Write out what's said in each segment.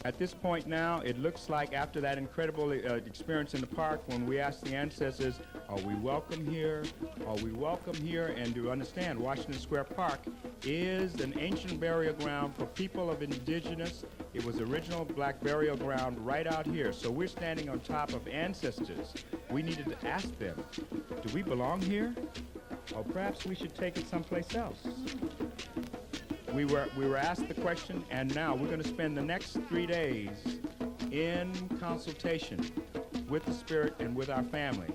At this point now, it looks like after that incredible experience in the park, when we asked the ancestors, are we welcome here? Are we welcome here? And to understand, Washington Square Park is an ancient burial ground for people of indigenous. It was original black burial ground right out here. So we're standing on top of ancestors. We needed to ask them, do we belong here? Or perhaps we should take it someplace else. We were asked the question, and now we're going to spend the next 3 days in consultation with the spirit and with our family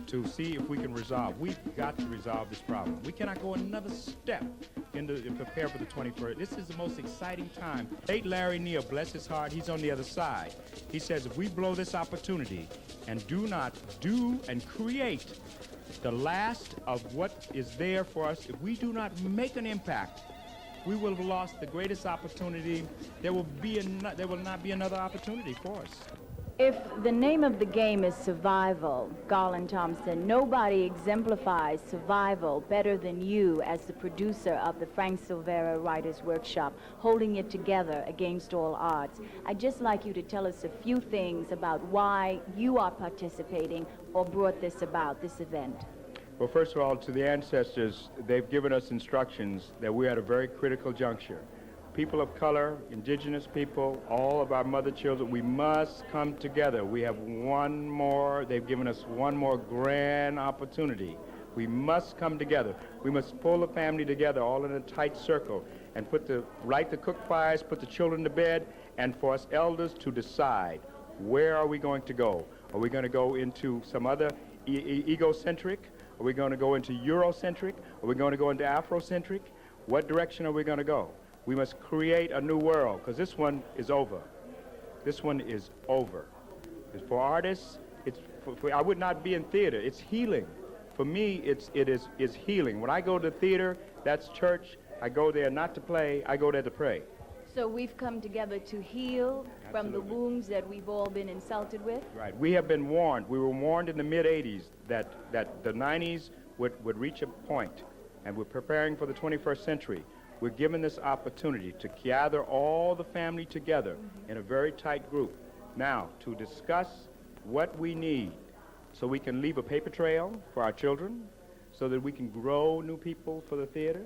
to see if we can resolve. We've got to resolve this problem. We cannot go another step into prepare for the 21st. This is the most exciting time. Late Larry Neal, bless his heart, he's on the other side. He says if we blow this opportunity and do not do and create the last of what is there for us, if we do not make an impact, we will have lost the greatest opportunity. There will not be another opportunity for us. If the name of the game is survival, Garland Thompson, nobody exemplifies survival better than you as the producer of the Frank Silvera Writers Workshop, holding it together against all odds. I'd just like you to tell us a few things about why you are participating or brought this about, this event. Well, first of all, to the ancestors, they've given us instructions that we're at a very critical juncture. People of color, indigenous people, all of our mother children, we must come together. We have they've given us one more grand opportunity. We must come together. We must pull the family together all in a tight circle and light the cook fires, put the children to bed, and for us elders to decide, where are we going to go? Are we going to go into some other egocentric? Are we going to go into Eurocentric? Are we going to go into Afrocentric? What direction are we going to go? We must create a new world, because this one is over. This one is over. It's for artists. I would not be in theater. It's healing. For me, it's healing. When I go to theater, that's church. I go there not to play. I go there to pray. So we've come together to heal from the wounds that we've all been insulted with? Right. We have been warned. We were warned in the mid-'80s that the 90s would reach a point, and we're preparing for the 21st century. We're given this opportunity to gather all the family together in a very tight group. Now, to discuss what we need so we can leave a paper trail for our children, so that we can grow new people for the theater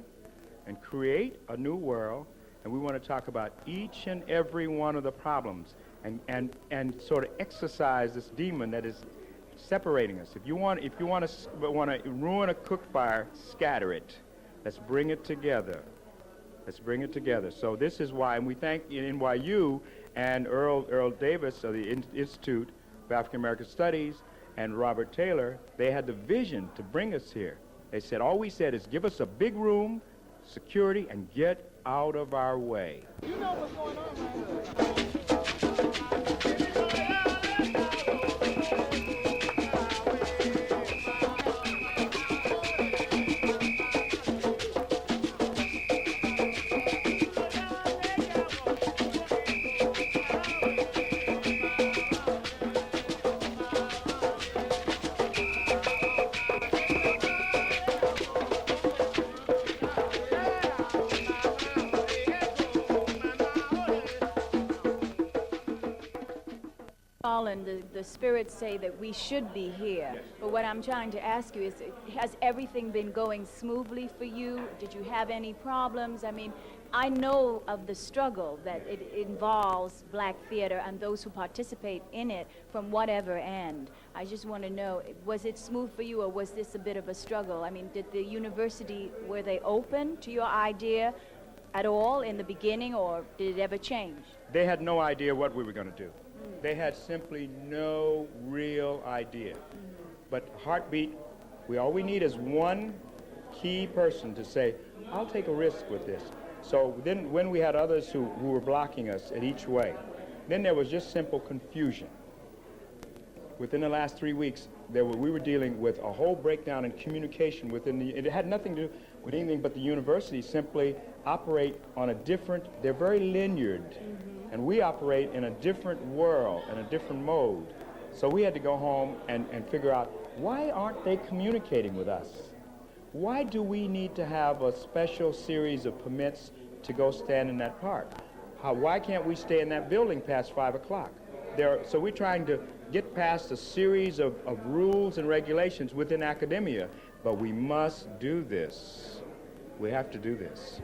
and create a new world. And we want to talk about each and every one of the problems and sort of exercise this demon that is separating us. If you want to ruin a cook fire, scatter it. Let's bring it together. Let's bring it together. So this is why, and we thank NYU and Earl Davis of the Institute of African American Studies and Robert Taylor. They had the vision to bring us here. They said, all we said is give us a big room, security, and get out of our way. You know what's going on, man. The spirits say that we should be here. Yes. But what I'm trying to ask you is, has everything been going smoothly for you? Did you have any problems? I mean, I know of the struggle that it involves black theater and those who participate in it from whatever end. I just want to know, was it smooth for you, or was this a bit of a struggle? I mean, did the university, were they open to your idea at all in the beginning, or did it ever change? They had no idea what we were going to do. They had simply no real idea. But Heartbeat, all we need is one key person to say, I'll take a risk with this. So then when we had others who were blocking us at each way, then there was just simple confusion. Within the last 3 weeks, we were dealing with a whole breakdown in communication it had nothing to do with anything but the university simply operate on a different, they're very linear. And we operate in a different world, in a different mode. So we had to go home and figure out, why aren't they communicating with us? Why do we need to have a special series of permits to go stand in that park? Why can't we stay in that building past 5 o'clock? So we're trying to get past a series of rules and regulations within academia, but we must do this. We have to do this.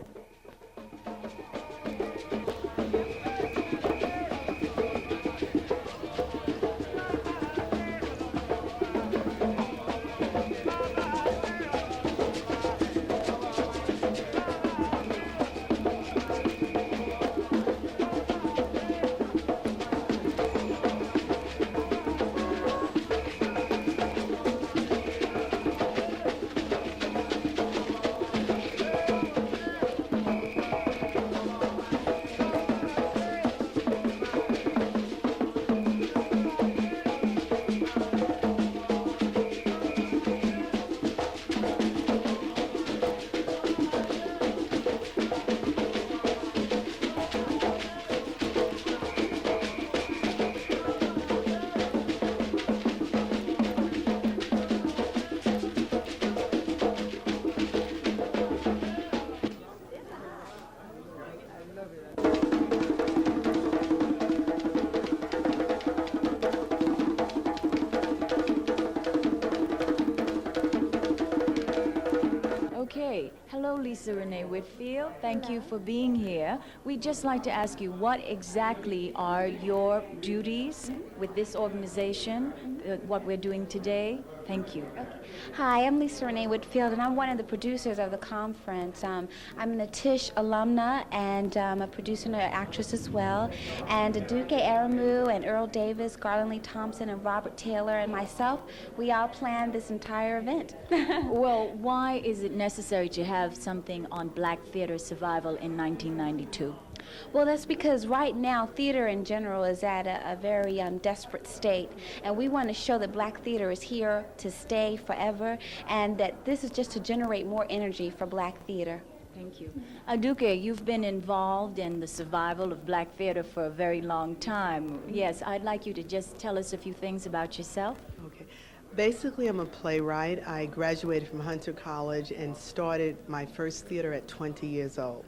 Okay. Hello, Lisa Renee Whitfield. Thank you for being here. We'd just like to ask you, what exactly are your duties with this organization, what we're doing today? Thank you. Okay. Hi, I'm Lisa Renee Whitfield, and I'm one of the producers of the conference. I'm an Tisch alumna, and I'm a producer and an actress as well. And Duke Aramu and Earl Davis, Garland Lee Thompson, and Robert Taylor, and myself, we all planned this entire event. Well, why is it necessary to have something on Black theater survival in 1992? Well, that's because right now theater in general is at a very desperate state, and we want to show that Black theater is here to stay forever, and that this is just to generate more energy for Black theater. Thank you. Aduke, you've been involved in the survival of Black theater for a very long time. Yes, I'd like you to just tell us a few things about yourself. Okay. Basically, I'm a playwright. I graduated from Hunter College and started my first theater at 20 years old.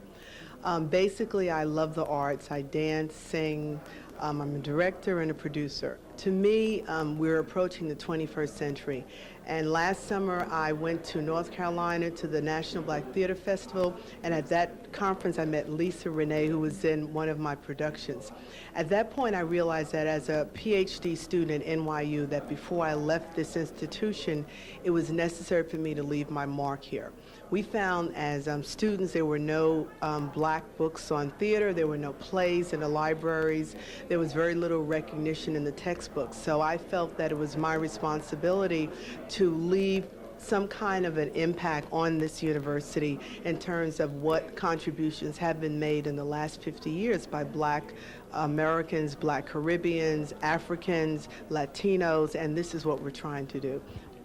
Basically, I love the arts. I dance, sing. I'm a director and a producer. To me, we're approaching the 21st century. And last summer, I went to North Carolina to the National Black Theater Festival, and at that conference, I met Lisa Renee, who was in one of my productions. At that point, I realized that as a PhD student at NYU, that before I left this institution, it was necessary for me to leave my mark here. We found as students there were no Black books on theater, there were no plays in the libraries, there was very little recognition in the textbooks. So I felt that it was my responsibility to leave some kind of an impact on this university in terms of what contributions have been made in the last 50 years by Black Americans, Black Caribbeans, Africans, Latinos, and this is what we're trying to do.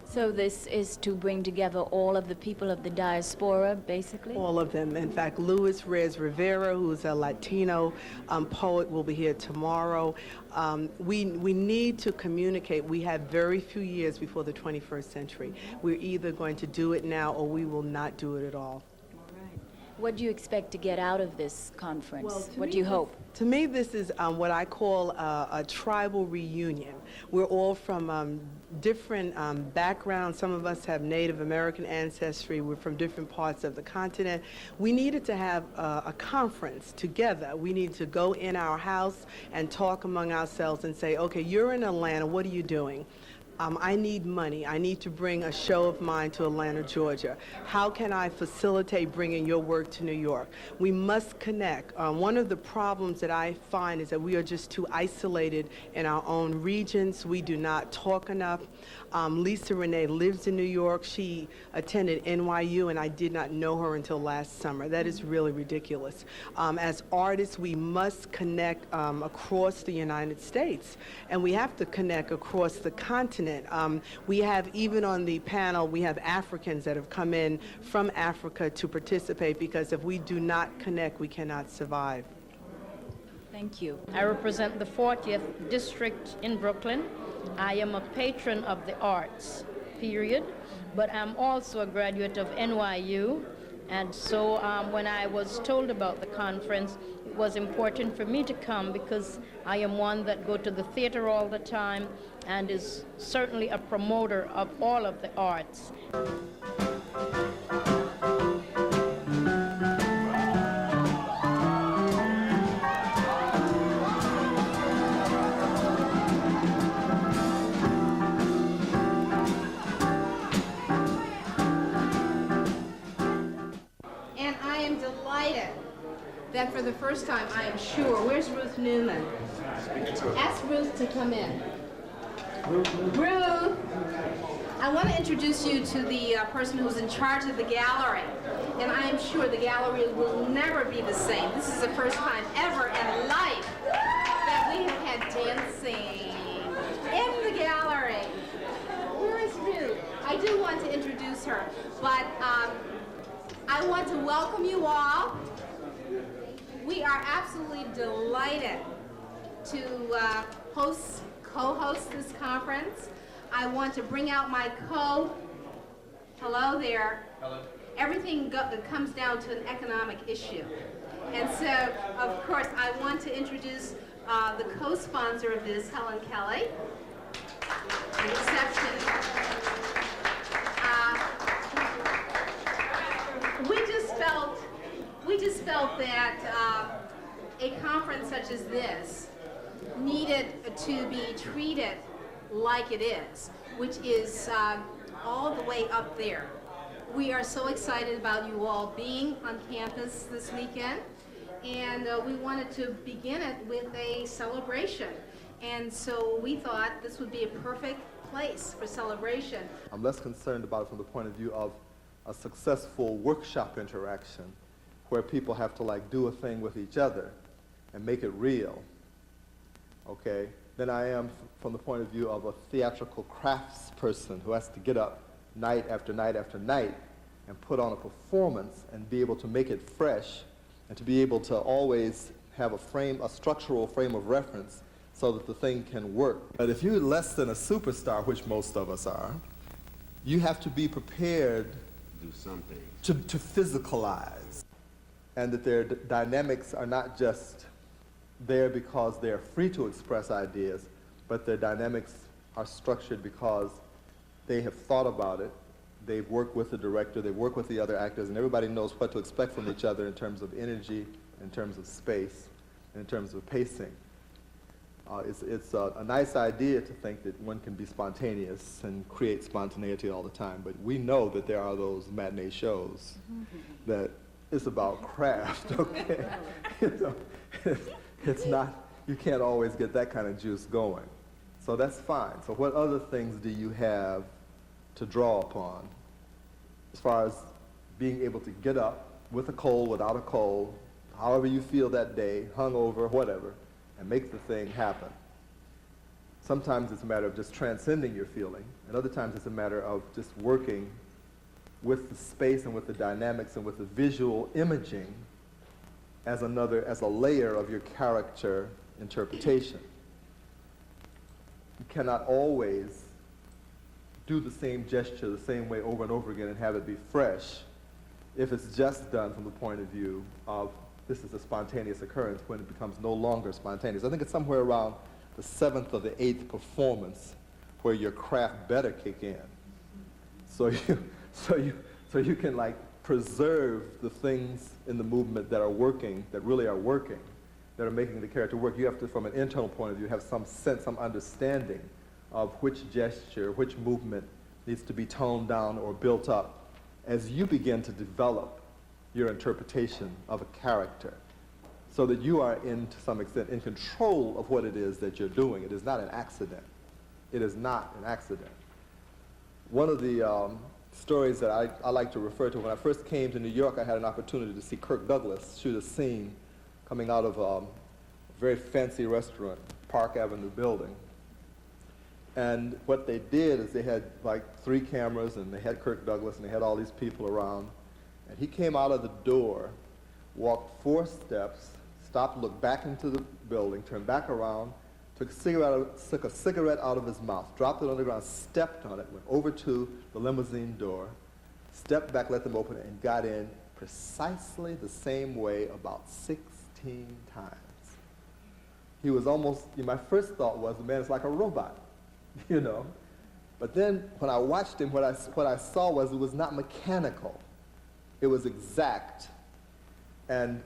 So this is to bring together all of the people of the diaspora, basically? All of them. In fact, Luis Reyes Rivera, who's a Latino poet, will be here tomorrow. We need to communicate. We have very few years before the 21st century. We're either going to do it now or we will not do it at all. What do you expect to get out of this conference? Well, What do you hope? To me, this is what I call a tribal reunion. We're all from different backgrounds. Some of us have Native American ancestry. We're from different parts of the continent. We needed to have a conference together. We need to go in our house and talk among ourselves and say, okay, you're in Atlanta, what are you doing? I need money. I need to bring a show of mine to Atlanta, Georgia. How can I facilitate bringing your work to New York? We must connect. One of the problems that I find is that we are just too isolated in our own regions. We do not talk enough. Lisa Renee lives in New York. She attended NYU, and I did not know her until last summer. That is really ridiculous. As artists, we must connect across the United States, and we have to connect across the continent. We have, even on the panel, we have Africans that have come in from Africa to participate, because if we do not connect, we cannot survive. Thank you. I represent the 40th District in Brooklyn. I am a patron of the arts, period, but I'm also a graduate of NYU. And so when I was told about the conference, was important for me to come because I am one that go to the theater all the time and is certainly a promoter of all of the arts. And I am delighted that for the first time, I am sure, where's Ruth Newman? Ask Ruth to come in. Ruth, I want to introduce you to the person who's in charge of the gallery. And I am sure the gallery will never be the same. This is the first time ever in life that we have had dancing in the gallery. Where is Ruth? I do want to introduce her, but I want to welcome you all. We are absolutely delighted to co-host this conference. I want to bring out my hello there. Hello. Everything comes down to an economic issue. And so, of course, I want to introduce the co-sponsor of this, Helen Kelly. The reception. We just felt that a conference such as this needed to be treated like it is, which is all the way up there. We are so excited about you all being on campus this weekend, and we wanted to begin it with a celebration. And so we thought this would be a perfect place for celebration. I'm less concerned about it from the point of view of a successful workshop interaction where people have to like do a thing with each other and make it real, okay, than I am from the point of view of a theatrical crafts person who has to get up night after night after night and put on a performance and be able to make it fresh and to be able to always have a structural frame of reference so that the thing can work. But if you're less than a superstar, which most of us are, you have to be prepared do something to physicalize, and that their dynamics are not just there because they're free to express ideas, but their dynamics are structured because they have thought about it, they've worked with the director, they've worked with the other actors, and everybody knows what to expect from each other in terms of energy, in terms of space, and in terms of pacing. It's a nice idea to think that one can be spontaneous and create spontaneity all the time, but we know that there are those matinee shows that it's about craft, okay? It's not, you can't always get that kind of juice going. So that's fine. So what other things do you have to draw upon as far as being able to get up with a cold, without a cold, however you feel that day, hungover, whatever, and make the thing happen? Sometimes it's a matter of just transcending your feeling, and other times it's a matter of just working with the space and with the dynamics and with the visual imaging as a layer of your character interpretation. You cannot always do the same gesture the same way over and over again and have it be fresh if it's just done from the point of view of this is a spontaneous occurrence when it becomes no longer spontaneous. I think it's somewhere around the 7th or the 8th performance where your craft better kick in. So you can like preserve the things in the movement that are working, that really are working, that are making the character work. You have to, from an internal point of view, have some sense, some understanding of which gesture, which movement needs to be toned down or built up as you begin to develop your interpretation of a character, so that you are, to some extent, in control of what it is that you're doing. It is not an accident. It is not an accident. One of the stories that I like to refer to, when I first came to New York, I had an opportunity to see Kirk Douglas shoot a scene coming out of a very fancy restaurant, Park Avenue building. And what they did is they had like 3 cameras, and they had Kirk Douglas, and they had all these people around. And he came out of the door, walked 4 steps, stopped, looked back into the building, turned back around, took a cigarette out of his mouth, dropped it on the ground, stepped on it, went over to the limousine door, stepped back, let them open it, and got in precisely the same way about 16 times. He was almost, my first thought was, the man is like a robot, you know? But then when I watched him, what I saw was it was not mechanical. It was exact. And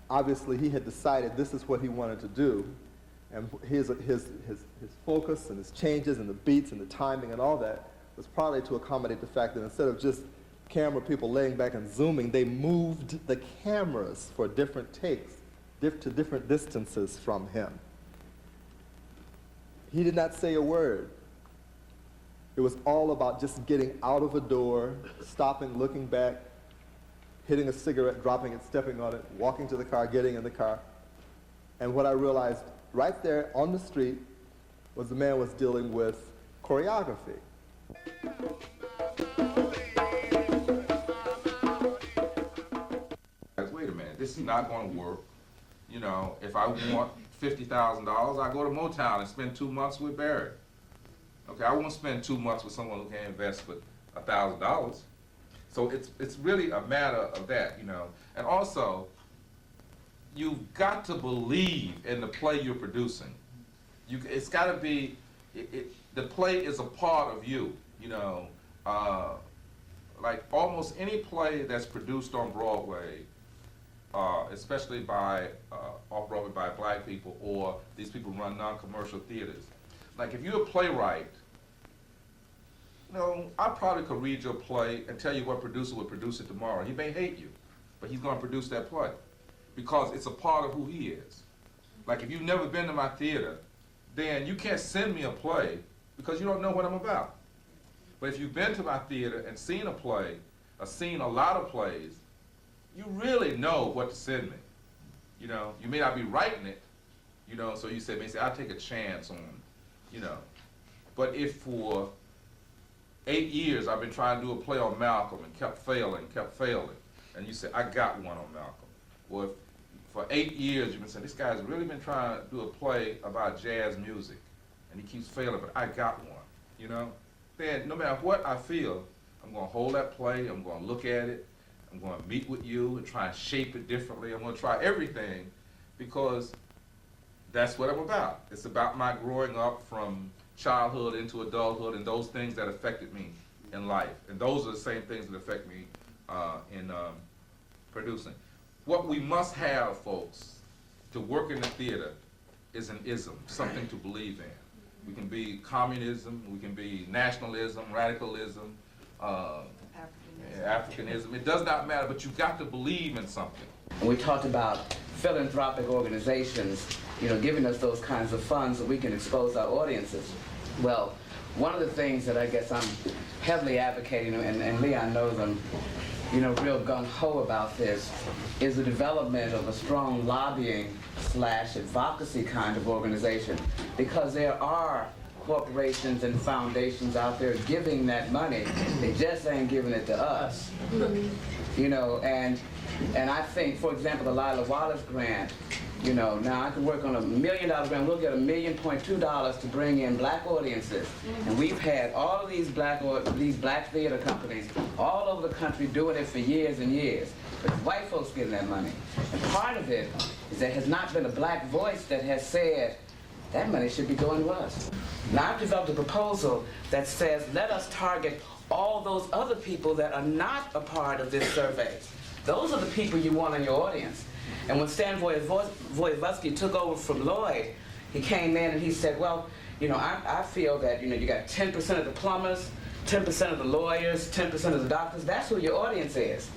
obviously he had decided this is what he wanted to do. And his focus and his changes and the beats and the timing and all that was probably to accommodate the fact that instead of just camera people laying back and zooming, they moved the cameras for different takes to different distances from him. He did not say a word. It was all about just getting out of a door, stopping, looking back, hitting a cigarette, dropping it, stepping on it, walking to the car, getting in the car. And what I realized right there on the street was the man was dealing with choreography. Wait a minute, this is not going to work. You know, if I want $50,000, I go to Motown and spend 2 months with Barry. Okay, I won't spend 2 months with someone who can't invest but $1,000. So it's really a matter of that, you know. And also, you've got to believe in the play you're producing. It's got to be, the play is a part of you, you know. Like almost any play that's produced on Broadway, especially by off-Broadway by black people, or these people who run non-commercial theaters. Like if you're a playwright, you know, I probably could read your play and tell you what producer would produce it tomorrow. He may hate you, but he's going to produce that play because it's a part of who he is. Like if you've never been to my theater, then you can't send me a play because you don't know what I'm about. But if you've been to my theater and seen a play, or seen a lot of plays, you really know what to send me. You know, you may not be writing it, you know, so you say, I'll take a chance on, you know. But if for 8 years I've been trying to do a play on Malcolm and kept failing, and you say, I got one on Malcolm. Well, if for 8 years you've been saying, this guy's really been trying to do a play about jazz music, and he keeps failing, but I got one, you know? Then no matter what I feel, I'm going to hold that play, I'm going to look at it, I'm going to meet with you and try and shape it differently. I'm going to try everything because that's what I'm about. It's about my growing up from childhood into adulthood and those things that affected me in life. And those are the same things that affect me in producing. What we must have, folks, to work in the theater is an ism, something to believe in. We can be communism, we can be nationalism, radicalism, Africanism. It does not matter, but you've got to believe in something. And we talked about philanthropic organizations, you know, giving us those kinds of funds so we can expose our audiences. Well, one of the things that I guess I'm heavily advocating, and Leon knows I'm, you know, real gung-ho about this, is the development of a strong lobbying / advocacy kind of organization, because there are corporations and foundations out there giving that money. They just ain't giving it to us. You know, and I think, for example, the Lila Wallace grant, you know, now I can work on $1 million grant. We'll get $1.2 million to bring in black audiences. And we've had all of these black theater companies all over the country doing it for years and years. But white folks getting that money. And part of it is there has not been a black voice that has said, that money should be going to us. Now I've developed a proposal that says, let us target all those other people that are not a part of this survey. Those are the people you want in your audience. And when Stan Wojciechowski took over from Lloyd, he came in and he said, well, you know, I feel that, you know, you got 10% of the plumbers, 10% of the lawyers, 10% of the doctors. That's who your audience is.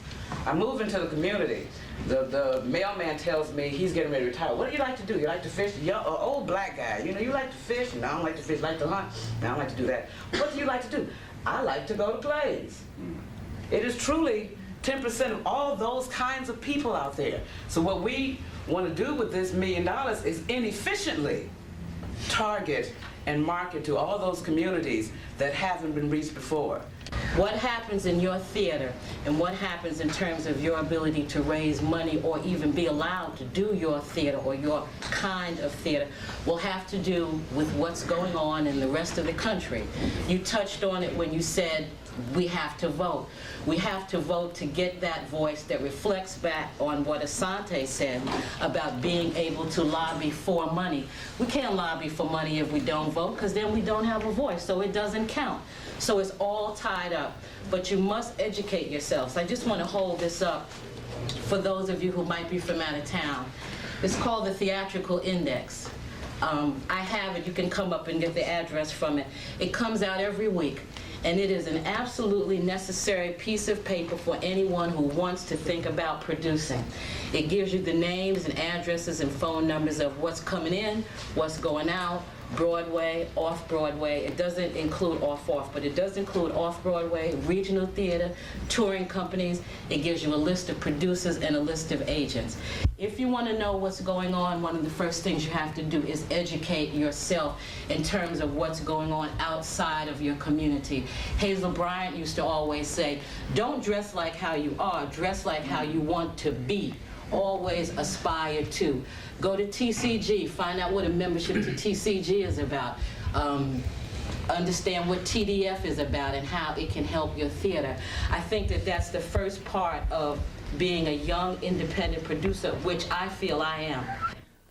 I move into the community. The mailman tells me he's getting ready to retire. What do you like to do? You like to fish? You're an old black guy. You know, you like to fish? No, I don't like to fish. I like to hunt? No, I don't like to do that. What do you like to do? I like to go to plays. It is truly 10% of all those kinds of people out there. So what we want to do with this $1 million is inefficiently target and market to all those communities that haven't been reached before. What happens in your theater and what happens in terms of your ability to raise money or even be allowed to do your theater or your kind of theater will have to do with what's going on in the rest of the country. You touched on it when you said we have to vote. We have to vote to get that voice that reflects back on what Asante said about being able to lobby for money. We can't lobby for money if we don't vote, because then we don't have a voice, so it doesn't count. So it's all tied up. But you must educate yourselves. I just want to hold this up for those of you who might be from out of town. It's called the Theatrical Index. I have it. You can come up and get the address from it. It comes out every week, and it is an absolutely necessary piece of paper for anyone who wants to think about producing. It gives you the names and addresses and phone numbers of what's coming in, what's going out, Broadway, off-Broadway. It doesn't include off-off, but it does include off-Broadway, regional theater, touring companies. It gives you a list of producers and a list of agents. If you want to know what's going on, one of the first things you have to do is educate yourself in terms of what's going on outside of your community. Hazel Bryant used to always say, don't dress like how you are, dress like how you want to be. Always aspire to. Go to TCG, find out what a membership to TCG is about. Understand what TDF is about and how it can help your theater. I think that that's the first part of being a young independent producer, which I feel I am.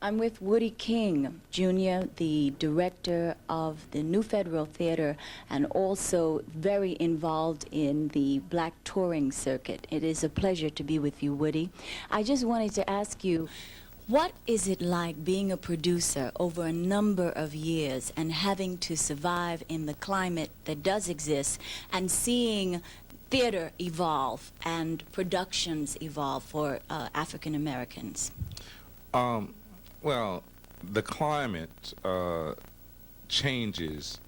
I'm with Woody King, Jr., the director of the New Federal Theater and also very involved in the Black touring circuit. It is a pleasure to be with you, Woody. I just wanted to ask you, what is it like being a producer over a number of years and having to survive in the climate that does exist and seeing theater evolve and productions evolve for African Americans? Well, the climate changes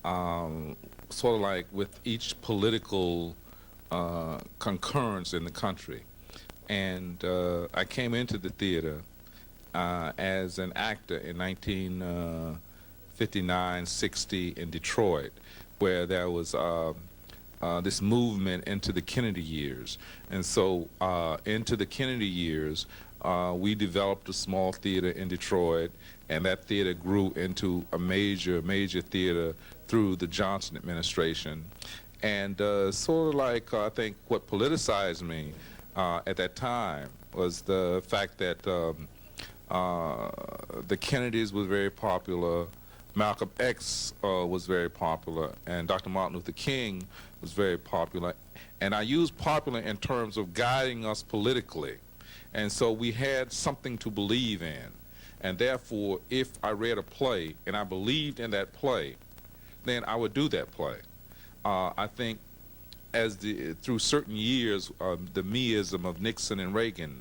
sort of like with each political concurrence in the country. And I came into the theater as an actor in 1959-60 in Detroit, where there was this movement into the Kennedy years. And so into the Kennedy years, we developed a small theater in Detroit, and that theater grew into a major theater through the Johnson administration. And sort of like, I think what politicized me at that time was the fact that the Kennedys were very popular, Malcolm X was very popular, and Dr. Martin Luther King was very popular. And I use popular in terms of guiding us politically. And so we had something to believe in. And therefore, if I read a play and I believed in that play, then I would do that play. I think through certain years, the meism of Nixon and Reagan,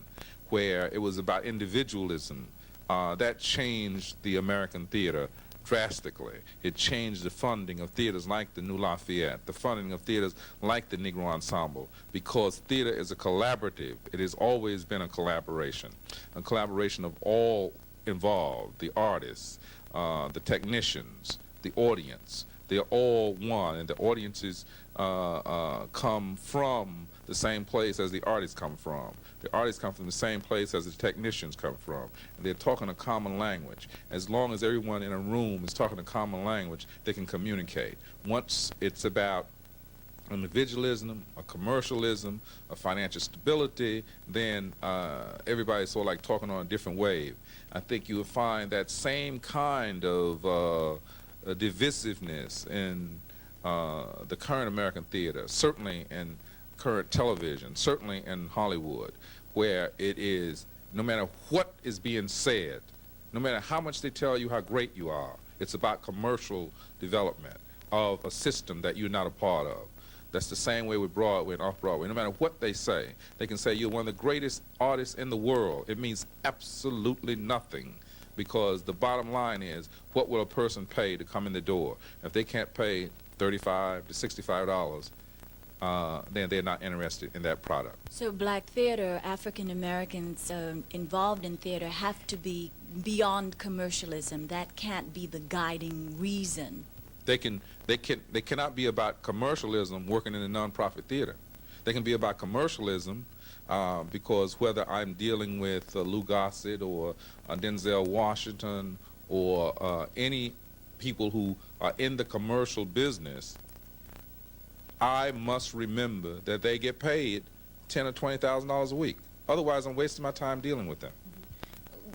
where it was about individualism, that changed the American theater drastically. It changed the funding of theaters like the New Lafayette, the funding of theaters like the Negro Ensemble, because theater is a collaborative. It has always been a collaboration of all involved, the artists, the technicians, the audience. They're all one, and the audiences come from the same place as the artists come from. The artists come from the same place as the technicians come from. And they're talking a common language. As long as everyone in a room is talking a common language, they can communicate. Once it's about individualism, a commercialism, a financial stability, then everybody's sort of like talking on a different wave. I think you will find that same kind of divisiveness in the current American theater, certainly in current television, certainly in Hollywood, where it is, no matter what is being said, no matter how much they tell you how great you are, it's about commercial development of a system that you're not a part of. That's the same way with Broadway and off-Broadway. No matter what they say, they can say you're one of the greatest artists in the world. It means absolutely nothing, because the bottom line is, what will a person pay to come in the door? If they can't pay $35 to $65, then they're not interested in that product. So black theater, African Americans involved in theater have to be beyond commercialism. That can't be the guiding reason. They cannot be about commercialism working in a nonprofit theater. They can be about commercialism because whether I'm dealing with Lou Gossett or Denzel Washington or any people who are in the commercial business, I must remember that they get paid $10,000 or $20,000 a week. Otherwise, I'm wasting my time dealing with them.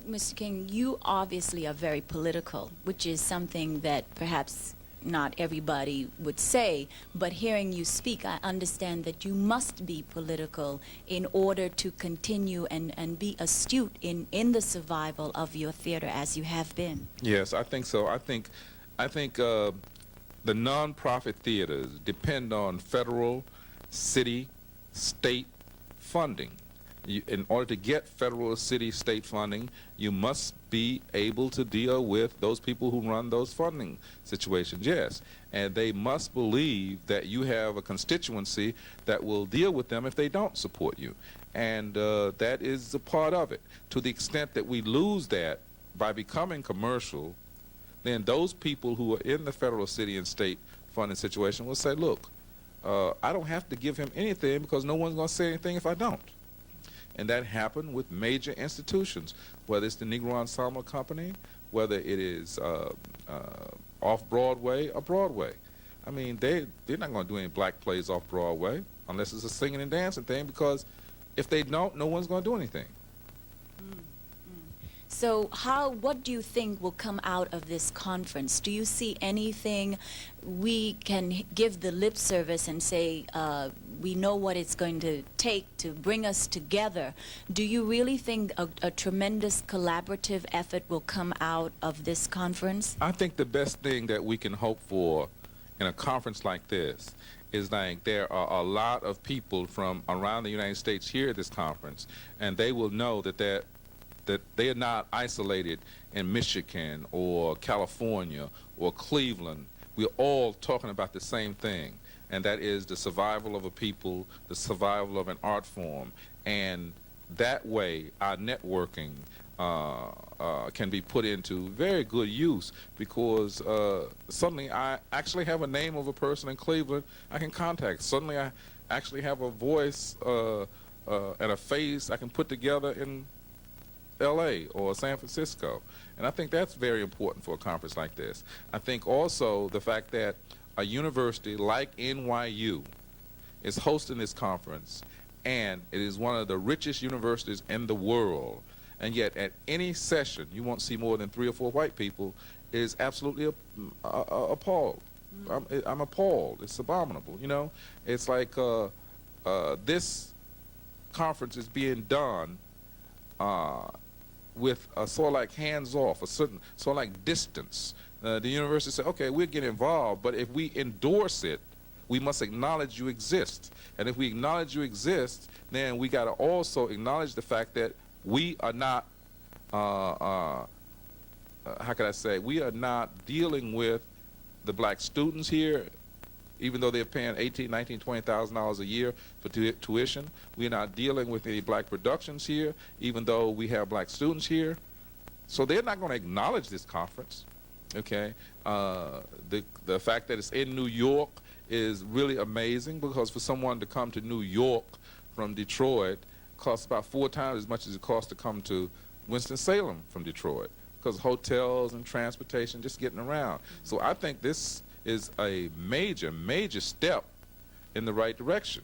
Mr. King, you obviously are very political, which is something that perhaps not everybody would say, but hearing you speak, I understand that you must be political in order to continue and be astute in the survival of your theater as you have been. Yes, I think so. I think the nonprofit theaters depend on federal, city, state funding. In order to get federal, city, state funding, you must be able to deal with those people who run those funding situations, yes. And they must believe that you have a constituency that will deal with them if they don't support you. And that is a part of it. To the extent that we lose that by becoming commercial, then those people who are in the federal, city, and state funding situation will say, look, I don't have to give him anything because no one's going to say anything if I don't. And that happened with major institutions, whether it's the Negro Ensemble Company, whether it is off-Broadway or Broadway. I mean, they're not going to do any black plays off-Broadway unless it's a singing and dancing thing, because if they don't, no one's going to do anything. So what do you think will come out of this conference? Do you see anything we can give the lip service and say, we know what it's going to take to bring us together? Do you really think a tremendous collaborative effort will come out of this conference? I think the best thing that we can hope for in a conference like this is like there are a lot of people from around the United States here at this conference, and they will know that they are not isolated in Michigan or California or Cleveland. We're all talking about the same thing, and that is the survival of a people, the survival of an art form. And that way, our networking can be put into very good use, because suddenly I actually have a name of a person in Cleveland I can contact. Suddenly I actually have a voice and a face I can put together in LA or San Francisco. And I think that's very important for a conference like this. I think also the fact that a university like NYU is hosting this conference, and it is one of the richest universities in the world, and yet at any session you won't see more than 3 or 4 white people, is absolutely appalled. I'm appalled. It's abominable, you know. It's like this conference is being done with a sort of like hands-off, a certain sort of like distance. The university said, okay, we'll get involved, but if we endorse it, we must acknowledge you exist. And if we acknowledge you exist, then we got to also acknowledge the fact that we are not, how can I say, we are not dealing with the black students here, even though they're paying $18,000, $19,000, $20,000 a year for tuition. We're not dealing with any black productions here, even though we have black students here. So they're not going to acknowledge this conference, okay? The fact that it's in New York is really amazing, because for someone to come to New York from Detroit costs about 4 times as much as it costs to come to Winston-Salem from Detroit, because hotels and transportation, just getting around. So I think this is a major, major step in the right direction.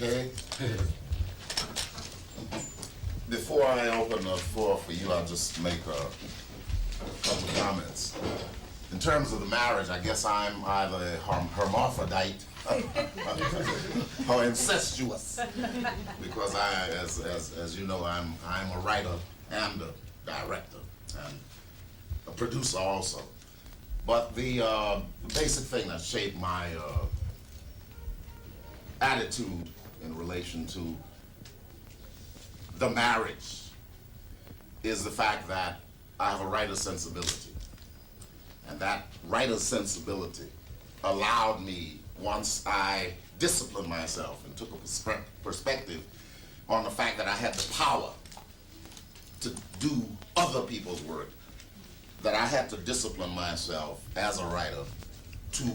Okay. Before I open the floor for you, I'll just make a couple of comments. In terms of the marriage, I guess I'm either a hermaphrodite or incestuous, because as you know, I'm a writer and a director and a producer also. But the basic thing that shaped my attitude in relation to the marriage is the fact that I have a writer's sensibility. And that writer's sensibility allowed me, once I disciplined myself and took a perspective on the fact that I had the power to do other people's work, that I had to discipline myself as a writer to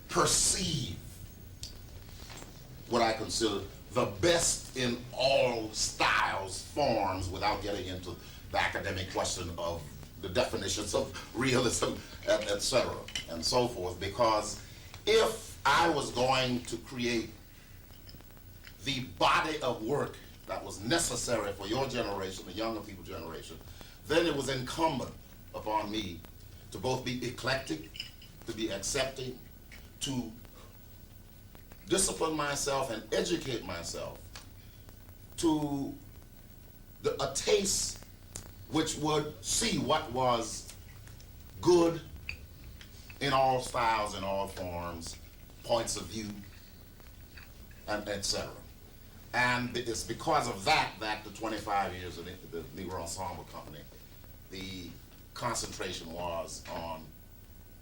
perceive what I consider the best in all styles, forms, without getting into the academic question of the definitions of realism, et cetera, and so forth. Because if I was going to create the body of work that was necessary for your generation, the younger people generation, then it was incumbent upon me to both be eclectic, to be accepting, to discipline myself and educate myself to a taste which would see what was good in all styles, in all forms, points of view, and et cetera. And it's because of that that the 25 years of the Negro Ensemble Company, the concentration was on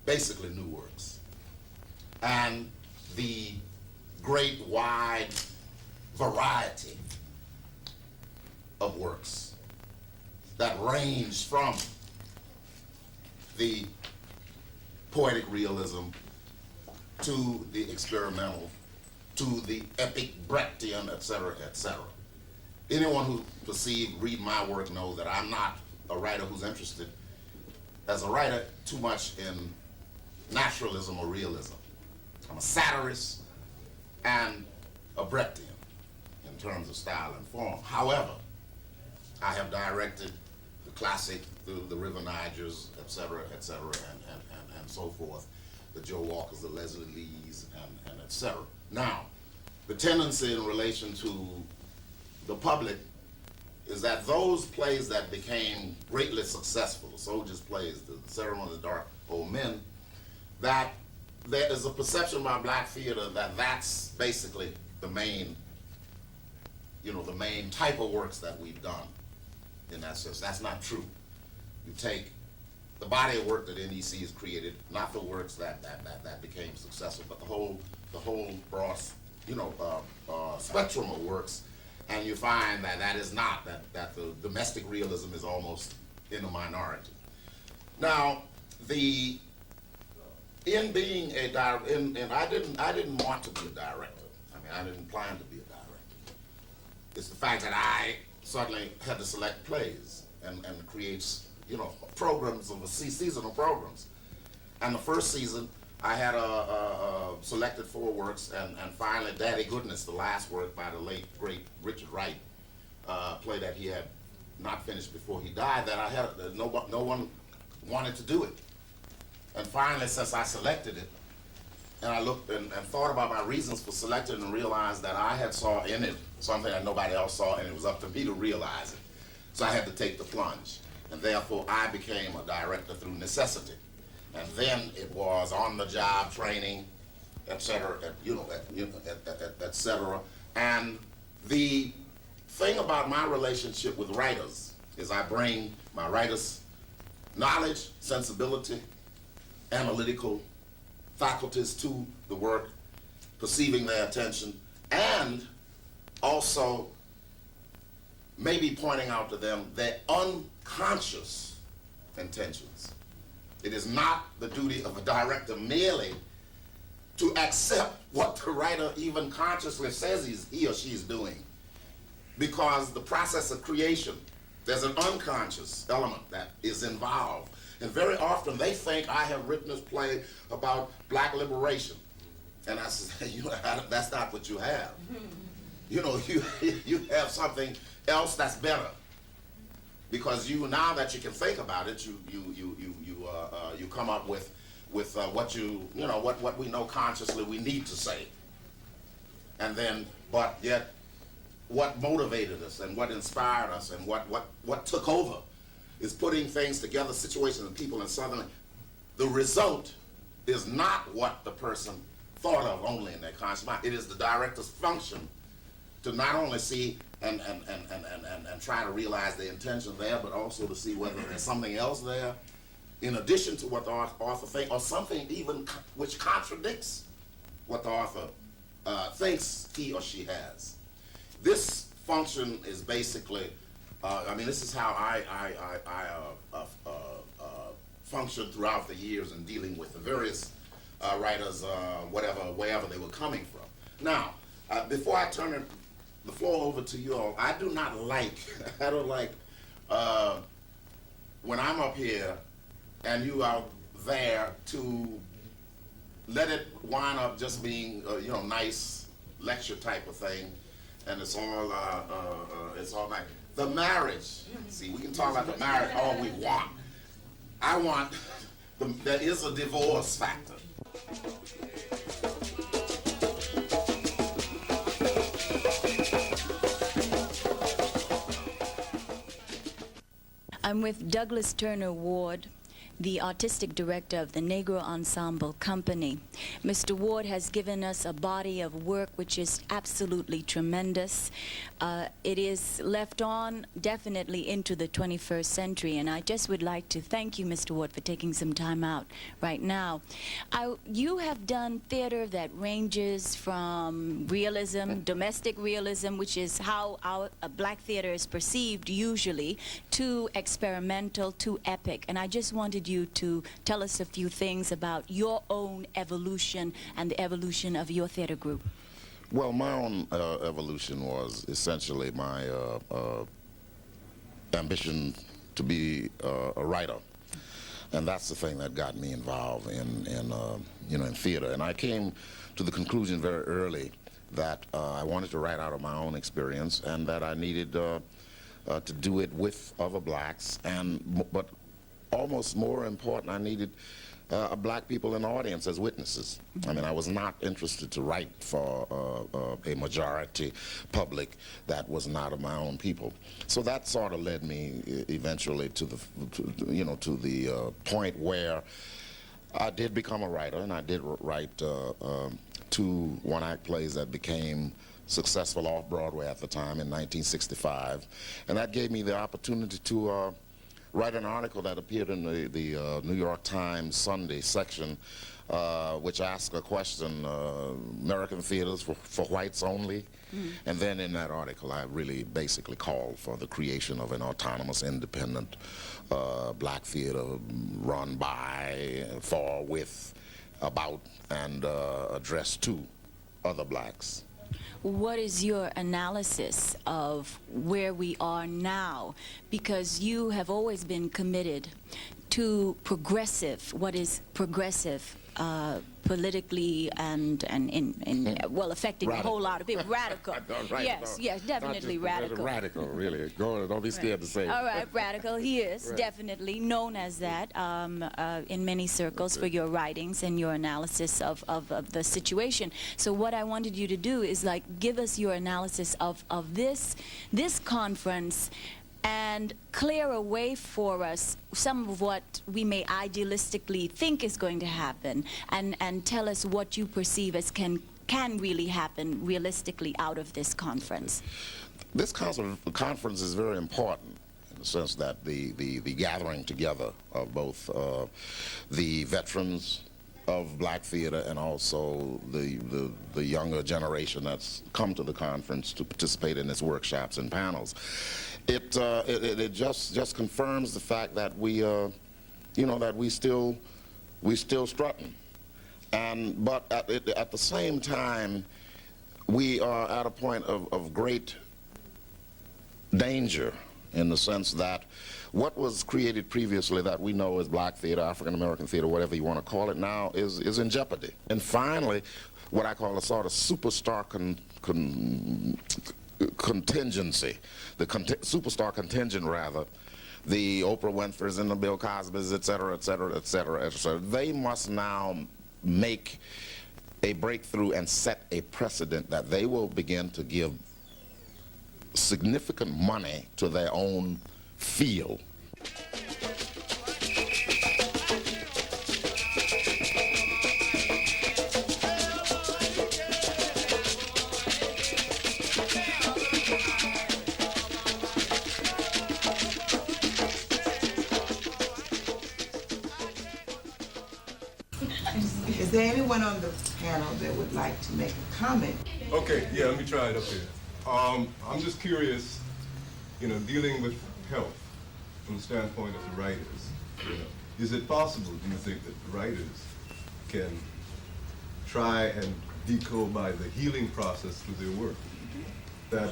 basically new works. And the great wide variety of works that range from the poetic realism to the experimental to the epic Brechtian, et cetera, et cetera. Anyone who read my work knows that I'm not a writer who's interested as a writer too much in naturalism or realism. I'm a satirist and a Brechtian in terms of style and form. However, I have directed the classic, the River Nigers, et cetera, and so forth, the Joe Walkers, the Leslie Lees, and et cetera. Now, the tendency in relation to the public is that those plays that became greatly successful, the soldiers' plays, the Ceremony of the Dark Old Men, that there is a perception by black theater that that's basically the main, the main type of works that we've done in that sense. That's not true. You take the body of work that NEC has created, not the works that became successful, but the whole broad, spectrum of works, and you find that is not, that the domestic realism is almost in a minority. Now, in being a director, and I didn't want to be a director. I mean, I didn't plan to be a director. It's the fact that I suddenly had to select plays and create, programs of seasonal programs. And the first season, I had selected 4 works, and finally, Daddy Goodness, the last work by the late great Richard Wright, play that he had not finished before he died. That I had no one wanted to do it. And finally, since I selected it, and I looked and thought about my reasons for selecting it and realized that I had saw in it something that nobody else saw, and it was up to me to realize it. So I had to take the plunge. And therefore, I became a director through necessity. And then it was on-the-job training, et cetera, et cetera. And the thing about my relationship with writers is I bring my writers' knowledge, sensibility, analytical faculties to the work, perceiving their attention, and also maybe pointing out to them their unconscious intentions. It is not the duty of a director merely to accept what the writer even consciously says he or she is doing, because the process of creation, there's an unconscious element that is involved. And very often they think I have written this play about black liberation. And I say, that's not what you have. you know, you have something else that's better. Because now that you can think about it, you come up with what what we know consciously we need to say. And then, but yet, what motivated us and what inspired us and what took over is putting things together, situations and people, and suddenly the result is not what the person thought of only in their conscious mind. It is the director's function to not only see and try to realize the intention there, but also to see whether there's something else there in addition to what the author thinks, or something even which contradicts what the author thinks he or she has. This function is basically, I mean, this is how I functioned throughout the years in dealing with the various writers, wherever they were coming from. Now, before I turn the floor over to you all, I don't like when I'm up here and you are there to let it wind up just being nice lecture type of thing, and it's all like the marriage. See, we can talk about the marriage all we want. I want there is a divorce factor. I'm with Douglas Turner Ward, the artistic director of the Negro Ensemble Company. Mr. Ward has given us a body of work which is absolutely tremendous. It is left on definitely into the 21st century, and I just would like to thank you, Mr. Ward, for taking some time out right now. You have done theater that ranges from realism, domestic realism, which is how our black theater is perceived usually, to experimental, to epic, and I just wanted you to tell us a few things about your own evolution and the evolution of your theater group. Well, my own evolution was essentially my ambition to be a writer, and that's the thing that got me involved in theater. And I came to the conclusion very early that I wanted to write out of my own experience, and that I needed to do it with other blacks, but almost more important, I needed black people in the audience as witnesses. I mean, I was not interested to write for a majority public that was not of my own people. So that sort of led me eventually to the point where I did become a writer, and I did write 2 one-act plays that became successful off-Broadway at the time in 1965, and that gave me the opportunity to write an article that appeared in the New York Times Sunday section, which asked a question, American theaters for whites only? And then in that article, I really basically called for the creation of an autonomous, independent black theater run by, for, with, about, and addressed to other blacks. What is your analysis of where we are now? Because you have always been committed to progressive, what is progressive politically and well, affecting Radical. a whole lot of people. Radical. Right, Yes, definitely radical. Radical, really. Don't be scared to say it. All right, radical. He is Right. definitely known as that in many circles for your writings and your analysis of the situation. So what I wanted you to do is give us your analysis of this conference, and clear away for us some of what we may idealistically think is going to happen, and tell us what you perceive as can really happen realistically out of this conference. This conference is very important in the sense that the gathering together of both the veterans of black theater and also the younger generation that's come to the conference to participate in its workshops and panels. It just confirms the fact that that we still strutting, but at the same time we are at a point of great danger, in the sense that what was created previously that we know as black theater, African American theater, whatever you want to call it now, is in jeopardy. And finally, what I call a sort of superstar contingency, the superstar contingent rather, the Oprah Winfrey's and the Bill Cosby's, et cetera, et cetera, et cetera, et cetera. They must now make a breakthrough and set a precedent that they will begin to give significant money to their own field. Is there anyone on the panel that would like to make a comment? Okay, yeah, let me try it up here. I'm just curious, dealing with health from the standpoint of the writers, is it possible, do you think, that the writers can try and decode by the healing process through their work? That,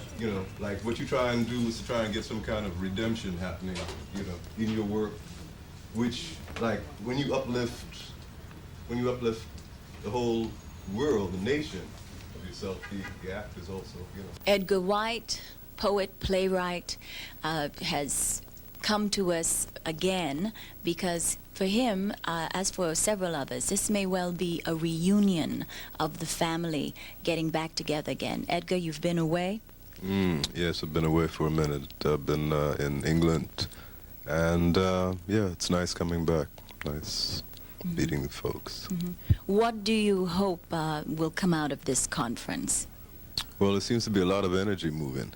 like what you try and do is to try and get some kind of redemption happening, in your work, which, like, when you uplift the whole world, the nation of yourself, the act is also, Edgar White, poet, playwright, has come to us again because for him, as for several others, this may well be a reunion of the family getting back together again. Edgar, you've been away? Yes, I've been away for a minute. I've been in England, and yeah, it's nice coming back. Nice meeting the folks. What do you hope will come out of this conference? Well, there seems to be a lot of energy moving,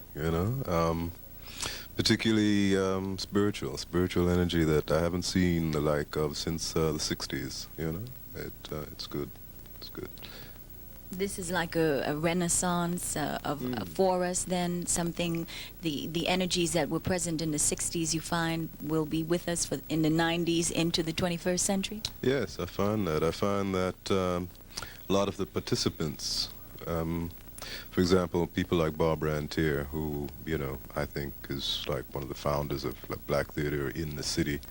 particularly spiritual energy that I haven't seen the like of since the 60s, It's good. It's good. This is like a renaissance for us then, something, the energies that were present in the 60s you find will be with us in the 90s into the 21st century? Yes, I find that. I find that a lot of the participants, for example, people like Barbara Antier, who, I think is like one of the founders of black theater in the city.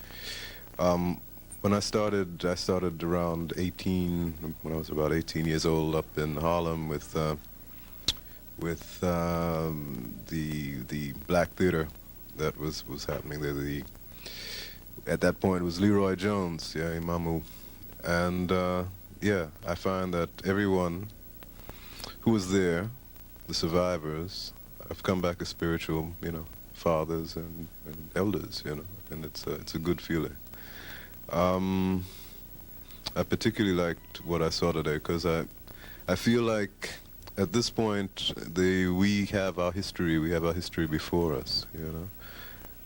When I started around 18, when I was about 18 years old, up in Harlem with the black theater that was happening there. At that point it was Leroy Jones, Imamu, and yeah, I find that everyone who was there, the survivors, have come back as spiritual, fathers and elders, and it's a good feeling. I particularly liked what I saw today because I feel like at this point we have our history before us,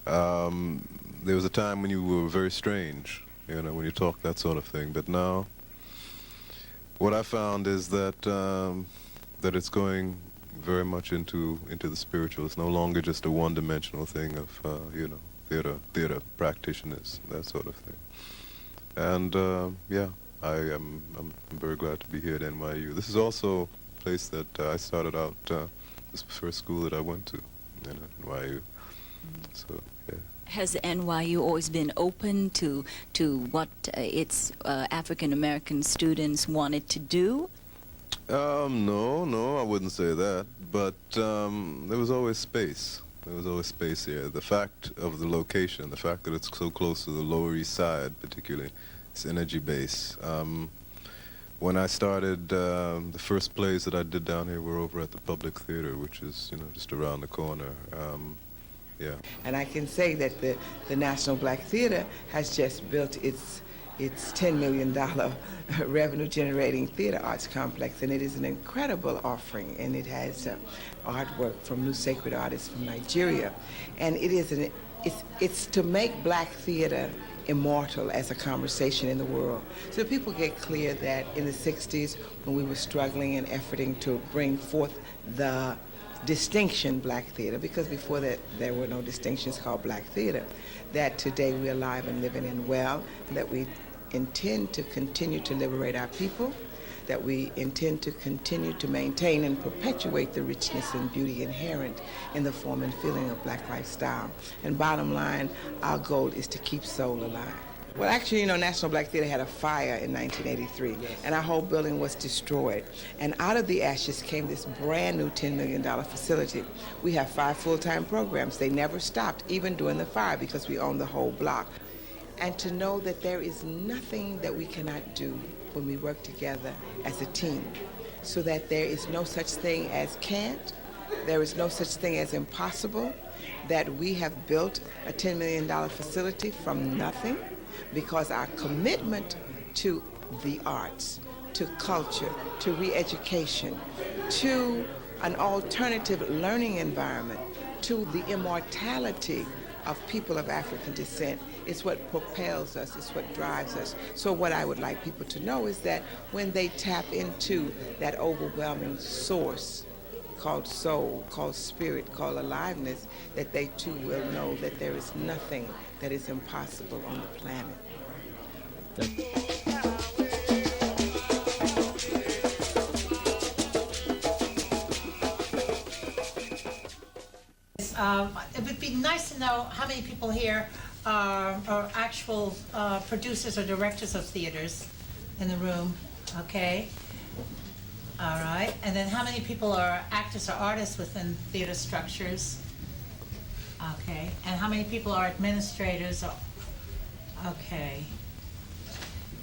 There was a time when you were very strange, when you talk that sort of thing, but now what I found is that that it's going very much into the spiritual. It's no longer just a one-dimensional thing of theater practitioners, that sort of thing. And yeah, I'm very glad to be here at NYU. This is also a place that I started out. This was the first school that I went to, NYU. So yeah. Has NYU always been open to what its African American students wanted to do? No, I wouldn't say that. But there was always space. There was always space here. The fact of the location, the fact that it's so close to the Lower East Side, particularly, its energy base. When I started, the first plays that I did down here were over at the Public Theater, which is, just around the corner. Yeah. And I can say that the National Black Theater has just built its $10 million revenue-generating theater arts complex, and it is an incredible offering, and it has artwork from new sacred artists from Nigeria, and it's to make black theater immortal as a conversation in the world. So people get clear that in the 60s, when we were struggling and efforting to bring forth the distinction black theater, because before that there were no distinctions called black theater, that today we're alive and living and well, that we intend to continue to liberate our people, that we intend to continue to maintain and perpetuate the richness and beauty inherent in the form and feeling of black lifestyle. And bottom line, our goal is to keep soul alive. Well, actually, you know, National Black Theater had a fire in 1983, and our whole building was destroyed. And out of the ashes came this brand new $10 million facility. We have 5 full-time programs. They never stopped, even during the fire, because we own the whole block. And to know that there is nothing that we cannot do when we work together as a team, so that there is no such thing as can't, there is no such thing as impossible, that we have built a $10 million facility from nothing, because our commitment to the arts, to culture, to re-education, to an alternative learning environment, to the immortality of people of African descent is what propels us, is what drives us. So what I would like people to know is that when they tap into that overwhelming source called soul, called spirit, called aliveness, that they too will know that there is nothing that is impossible on the planet. It would be nice to know how many people here are actual producers or directors of theaters in the room, okay? All right, and then how many people are actors or artists within theater structures? Okay, and how many people are administrators? Okay.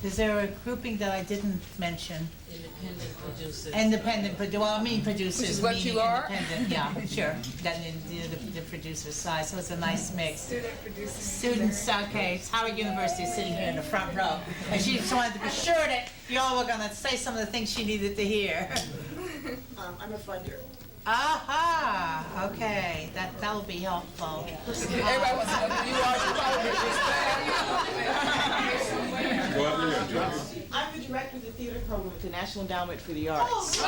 Is there a grouping that I didn't mention? Independent producers. Independent, well, I mean producers. Which is what meaning you are? Independent, yeah, sure. That in the producer side, so it's a nice mix. Student producers. Students, okay. It's Howard University is sitting here in the front row. And she just wanted to be sure that y'all were gonna say some of the things she needed to hear. I'm a funder. Aha, okay, that'll be helpful. Everybody wants to know who you are. Go up here, John. I'm the director of the theater program at the National Endowment for the Arts. I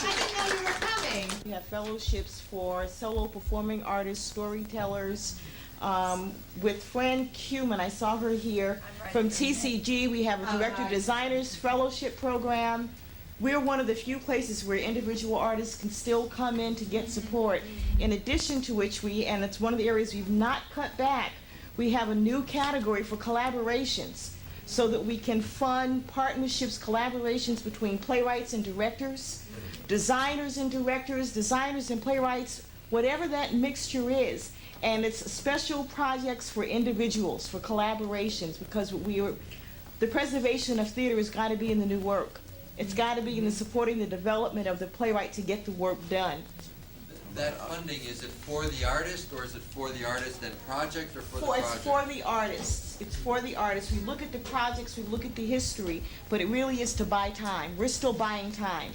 didn't know you were coming. We have fellowships for solo performing artists, storytellers. With Fran Cuman, I saw her here. From TCG, we have a Director of Designers Fellowship Program. We're one of the few places where individual artists can still come in to get support. In addition to which and it's one of the areas we've not cut back, we have a new category for collaborations so that we can fund partnerships, collaborations between playwrights and directors, designers and directors, designers and playwrights, whatever that mixture is. And it's special projects for individuals, for collaborations, because the preservation of theater has got to be in the new work. It's got to be in the supporting the development of the playwright to get the work done. That funding, is it for the artist, or is it for the artist and project, or for the project? It's for the artists. It's for the artists. We look at the projects, we look at the history, but it really is to buy time. We're still buying time.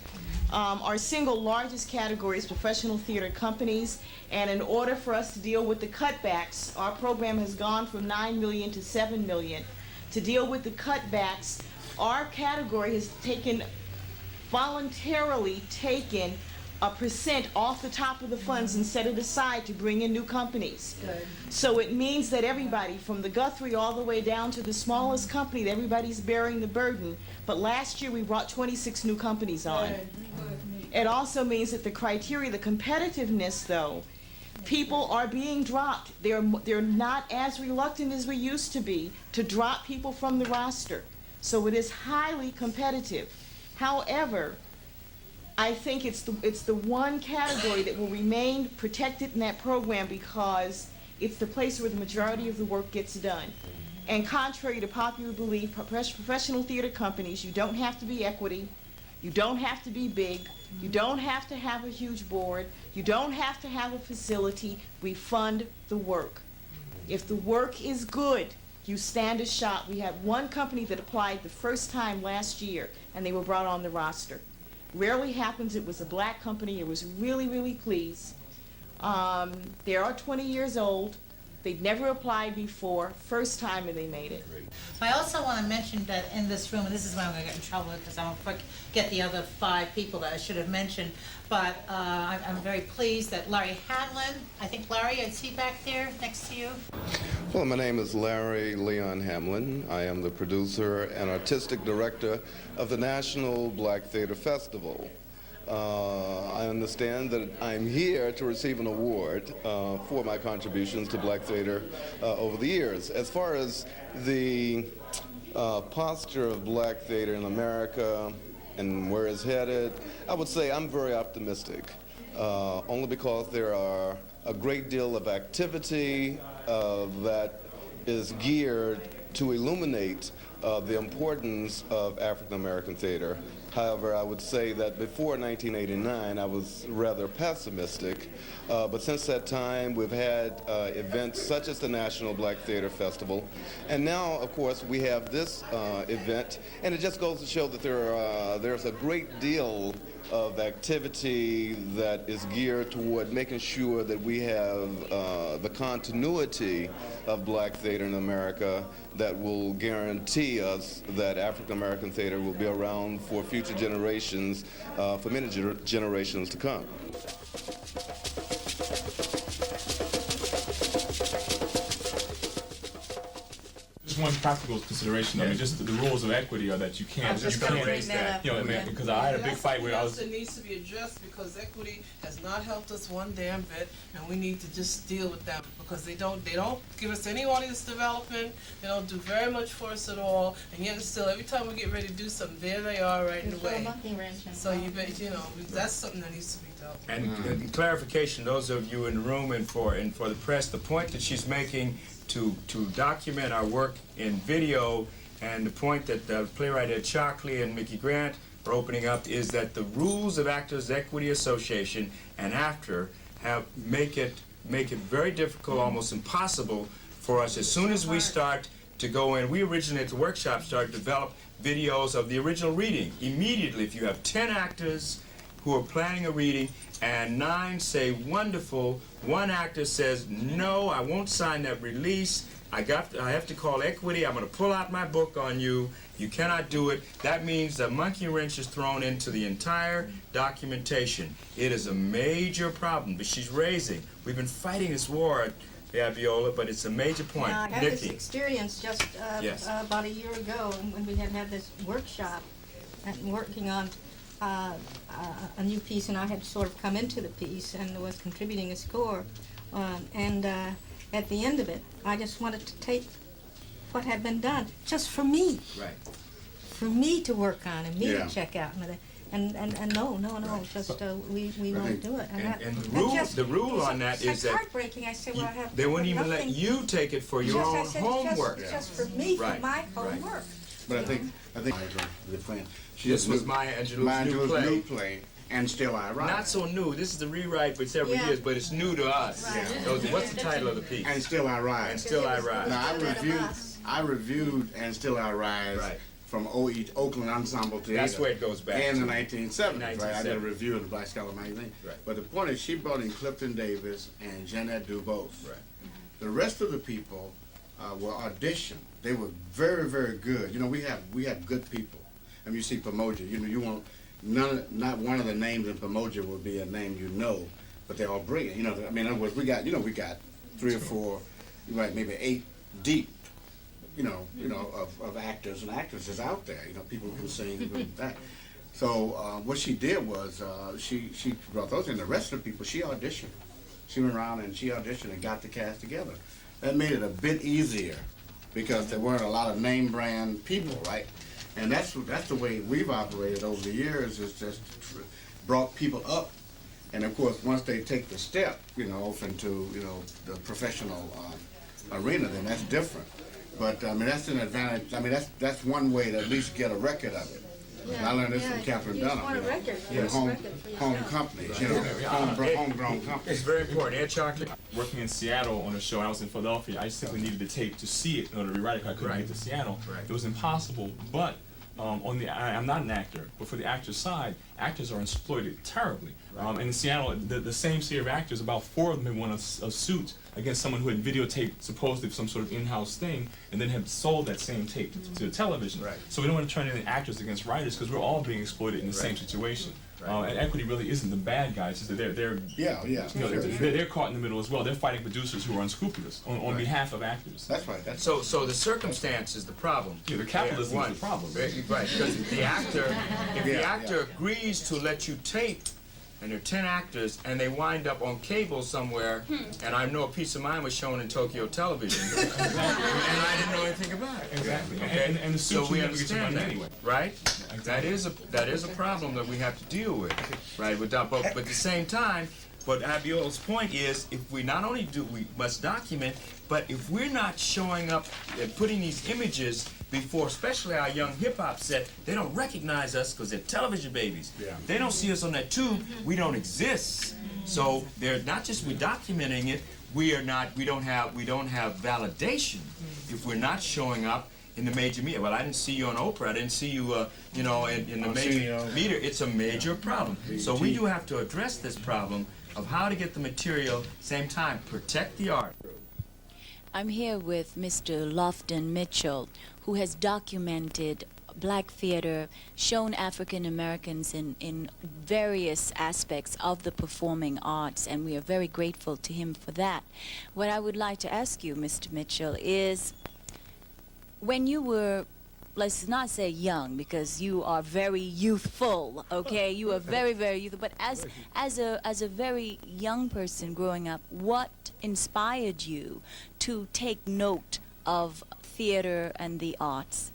Our single largest category is professional theater companies, and in order for us to deal with the cutbacks, our program has gone from $9 million to $7 million. To deal with the cutbacks, our category has voluntarily taken a percent off the top of the funds and set it aside to bring in new companies. Good. So it means that everybody, from the Guthrie all the way down to the smallest company, that everybody's bearing the burden. But last year we brought 26 new companies on. Good. It also means that the criteria, the competitiveness though, people are being dropped. They're not as reluctant as we used to be to drop people from the roster. So it is highly competitive. However, I think it's the one category that will remain protected in that program because it's the place where the majority of the work gets done. And contrary to popular belief, professional theater companies, you don't have to be equity, you don't have to be big, you don't have to have a huge board, you don't have to have a facility. We fund the work. If the work is good, you stand a shot. We had one company that applied the first time last year, and they were brought on the roster. Rarely happens. It was a black company. It was really, really pleased. They are 20 years old. They'd never applied before. First time, and they made it. I also want to mention that in this room, and this is where I'm going to get in trouble because I don't forget the other 5 people that I should have mentioned, but I'm very pleased that Larry Hamlin, I think Larry, is he back there next to you? Well, my name is Larry Leon Hamlin. I am the producer and artistic director of the National Black Theater Festival. I understand that I'm here to receive an award for my contributions to Black theater over the years. As far as the posture of Black theater in America and where it's headed, I would say I'm very optimistic, only because there are a great deal of activity that is geared to illuminate the importance of African American theater. However, I would say that before 1989, I was rather pessimistic. But since that time, we've had events such as the National Black Theater Festival. And now, of course, we have this event. And it just goes to show that there's a great deal of activity that is geared toward making sure that we have the continuity of Black theater in America that will guarantee us that African American theater will be around for future generations, for many generations to come. Just one practical consideration. I mean, just the rules of equity are that you can't raise that. You know, I mean, because I had a big fight where I was. It needs to be addressed because equity has not helped us one damn bit, and we need to just deal with them because they don't give us any audience development. They don't do very much for us at all, and yet still every time we get ready to do something, there they are right in the way. So you know that's something that needs to be dealt with. And clarification, those of you in the room and for the press, the point that she's making to document our work in video, and the point that playwright Ed Shockley and Mickey Grant are opening up is that the rules of Actors Equity Association and AFTER make it very difficult, almost impossible for us as soon as we start to go in. We originally at the workshop started to develop videos of the original reading. Immediately, if you have 10 actors who are planning a reading and 9 say wonderful, one actor says no, I won't sign that release, I have to call equity, I'm going to pull out my book on you, you cannot do it. That means the monkey wrench is thrown into the entire documentation. It is a major problem that she's raising. We've been fighting this war, Viola, but it's a major point. I had Nikki. this experience just Yes. about a year ago when we had this workshop and working on a new piece, and I had sort of come into the piece and was contributing a score. At the end of it, I just wanted to take what had been done just for me. Right. For me to work on and me Yeah. to check out. And no, just we won't do it. And the rule on that is that heartbreaking. I said, well, I have they wouldn't even let nothing. you take it for your own I said, homework. Just for me, Right, for my right. homework. But I think the friend. This was Maya Angelou's new play. And Still I Rise. Not so new. This is the rewrite for several years, but it's new to us. Right. Yeah. What's the title of the piece? And Still I Rise. And Still I Rise. Now I reviewed And Still I Rise from Oakland Ensemble Theater. That's where it goes back in to. the 1970s, right? I did a 1970s. review in the Black Scholar magazine. Right. But the point is, she brought in Clifton Davis and Jeanette Dubose. Right. The rest of the people were auditioned. They were very, very good. You know, we have good people. I mean, you see Pomoja. You know, you won't. Not one of the names in Pomoja will be a name you know, but they're all brilliant. You know, I mean, in other words, we got 3 or 4, right, maybe 8 deep, of actors and actresses out there. You know, people who can sing and that. So what she did was she brought those in. The rest of the people, she auditioned. She went around and she auditioned and got the cast together. That made it a bit easier because there weren't a lot of name brand people, right? And that's the way we've operated over the years, is just brought people up. And of course, once they take the step, off into, the professional arena, then that's different. But I mean, that's an advantage. I mean, that's one way to at least get a record of it. Yeah, I learned this from Catherine you just Dunham. want a record. From home Record for yourself. home companies, homegrown companies. It's very important. Ed Shockley. Working in Seattle on a show, I was in Philadelphia. I simply needed the tape to see it in order to rewrite it. I couldn't get to Seattle. It was impossible. But I'm not an actor, but for the actor's side, actors are exploited terribly. In Seattle, the same series of actors, about 4 of them had won a suit against someone who had videotaped supposedly some sort of in-house thing, and then had sold that same tape to television. So we don't want to turn any actors against writers because we're all being exploited in the same situation. And equity really isn't the bad guys. It's that they're they're caught in the middle as well. They're fighting producers who are unscrupulous on behalf of actors. That's right. So the circumstance is the problem. Yeah, the capitalism is the problem. Right, because if the actor agrees to let you tape, and there are 10 actors, and they wind up on cable somewhere, and I know A Piece of Mind was shown in Tokyo Television, and I didn't know anything about it. Exactly. Okay? And the so we never get your understand money that, anyway. right? Exactly. That is a problem that we have to deal with, right? But at the same time, what Abiola's point is, if we not only we must document, but if we're not showing up and putting these images before, especially our young hip-hop set, they don't recognize us because they're television babies. Yeah. They don't see us on that tube, we don't exist. So they're not just we're documenting it, we don't have validation if we're not showing up in the major media. Well, I didn't see you on Oprah, I didn't see you in the major media. It's a major problem. So we do have to address this problem of how to get the material, same time, protect the art. I'm here with Mr. Lofton Mitchell, who has documented black theater, shown African Americans in various aspects of the performing arts, and we are very grateful to him for that. What I would like to ask you, Mr. Mitchell, is when you were, let's not say young, because you are very youthful, okay? You are very, very youthful. But as a very young person growing up, what inspired you to take note of theater and the arts?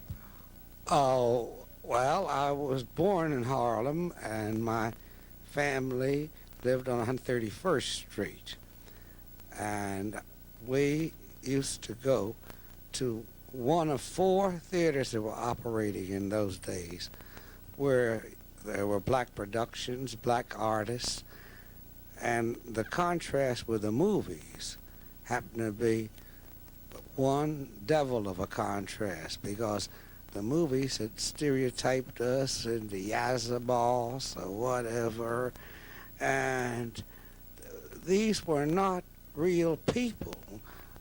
Oh, well, I was born in Harlem, and my family lived on 131st Street. And we used to go to one of 4 theaters that were operating in those days, where there were black productions, black artists, and the contrast with the movies happened to be one devil of a contrast, because the movies had stereotyped us into Yazabos or whatever, and these were not real people.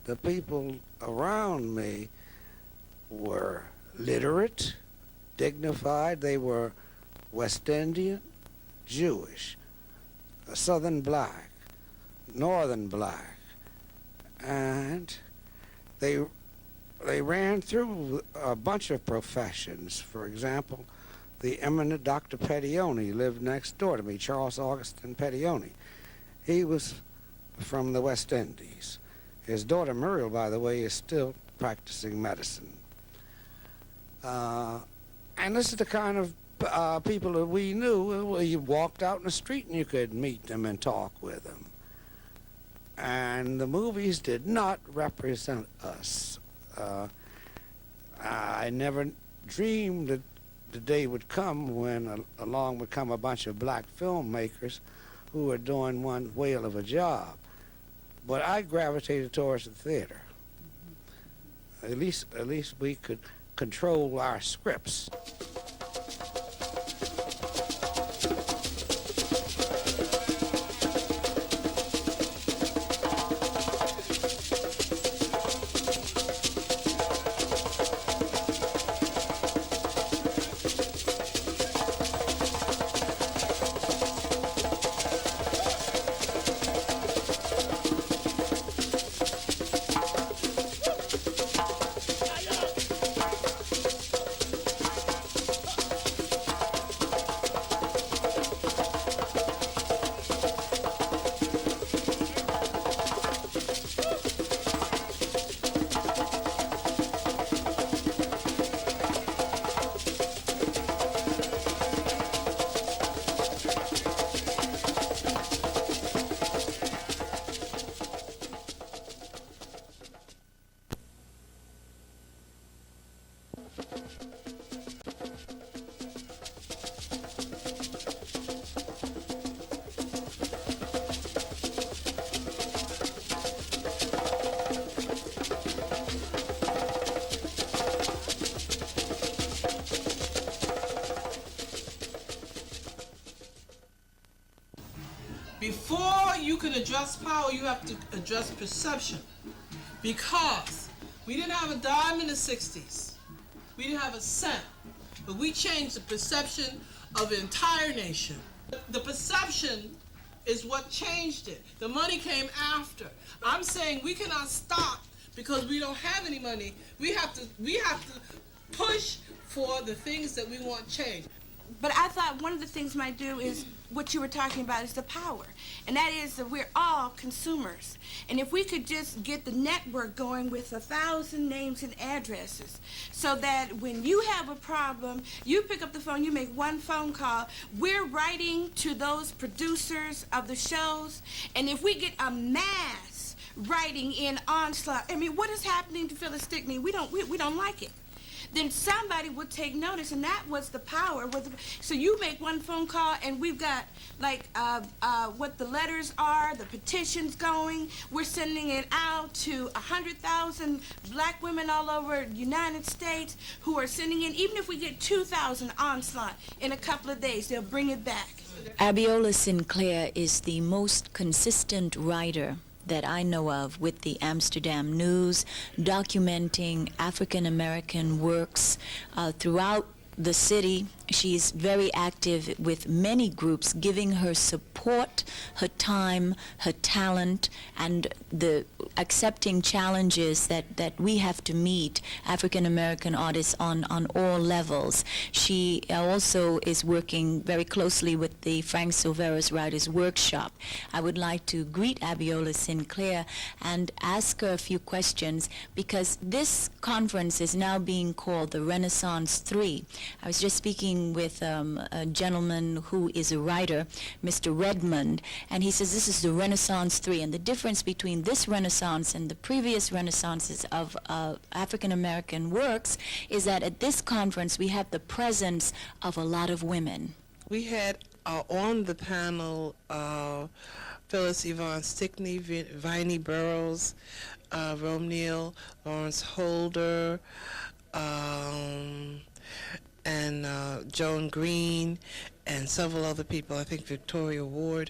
The people around me were literate, dignified. They were West Indian, Jewish, Southern black, Northern black, and they ran through a bunch of professions. For example, the eminent Dr. Pettione lived next door to me, Charles Augustin Pettione. He was from the West Indies. His daughter Muriel, by the way, is still practicing medicine. And this is the kind of people that we knew. Well, you walked out in the street and you could meet them and talk with them. And the movies did not represent us. I never dreamed that the day would come when along would come a bunch of black filmmakers who were doing one whale of a job. But I gravitated towards the theater. At least we could control our scripts. Before you can adjust power, you have to adjust perception. Because we didn't have a dime in the 60s. We didn't have a cent. But we changed the perception of the entire nation. The perception is what changed it. The money came after. I'm saying we cannot stop because we don't have any money. We have to push for the things that we want changed. But I thought one of the things might do is what you were talking about is the power. And that is that we're all consumers. And if we could just get the network going with 1,000 names and addresses so that when you have a problem, you pick up the phone, you make one phone call, we're writing to those producers of the shows. And if we get a mass writing in onslaught, I mean, what is happening to Phyllis Stickney? We don't like it. Then somebody would take notice, and that was the power. So you make one phone call, and we've got, like, what the letters are, the petitions going. We're sending it out to 100,000 black women all over the United States who are sending in. Even if we get 2,000 onslaught in a couple of days, they'll bring it back. Abiola Sinclair is the most consistent writer that I know of with the Amsterdam News, documenting African American works throughout the city. She's very active with many groups, giving her support, her time, her talent, and the accepting challenges that we have to meet, African American artists on all levels. She also is working very closely with the Frank Silvera's Writers Workshop. I would like to greet Abiola Sinclair and ask her a few questions, because this conference is now being called the Renaissance 3. I was just speaking with a gentleman who is a writer, Mr. Redmond, and he says this is the Renaissance 3, and the difference between this Renaissance and the previous Renaissances of African American works is that at this conference we have the presence of a lot of women. We had on the panel Phyllis Yvonne Stickney, Viney Burroughs, Rome Neal, Lawrence Holder, and Joan Green, and several other people, I think Victoria Ward.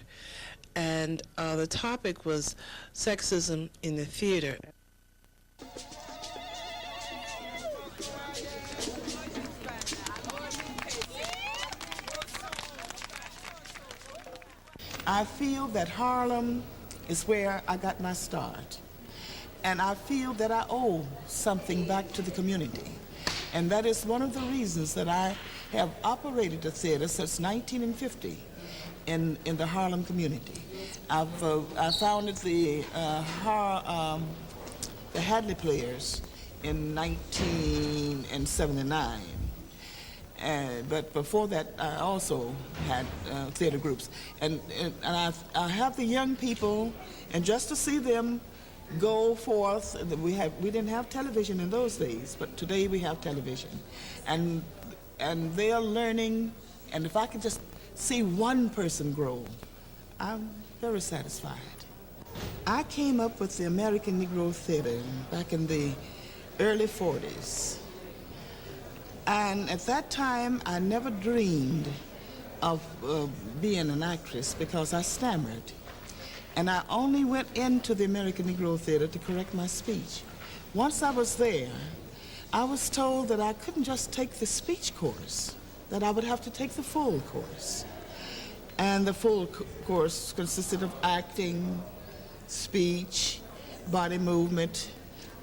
And the topic was sexism in the theater. I feel that Harlem is where I got my start. And I feel that I owe something back to the community. And that is one of the reasons that I have operated a theater since 1950 in the Harlem community. I founded the Hadley Players in 1979. But before that, I also had theater groups. And I have the young people, and just to see them go forth. We didn't have television in those days, but today we have television, and they are learning. And if I can just see one person grow, I'm very satisfied. I came up with the American Negro Theater back in the early 40s, and at that time I never dreamed of being an actress because I stammered. And I only went into the American Negro Theater to correct my speech. Once I was there, I was told that I couldn't just take the speech course, that I would have to take the full course. And the full course consisted of acting, speech, body movement,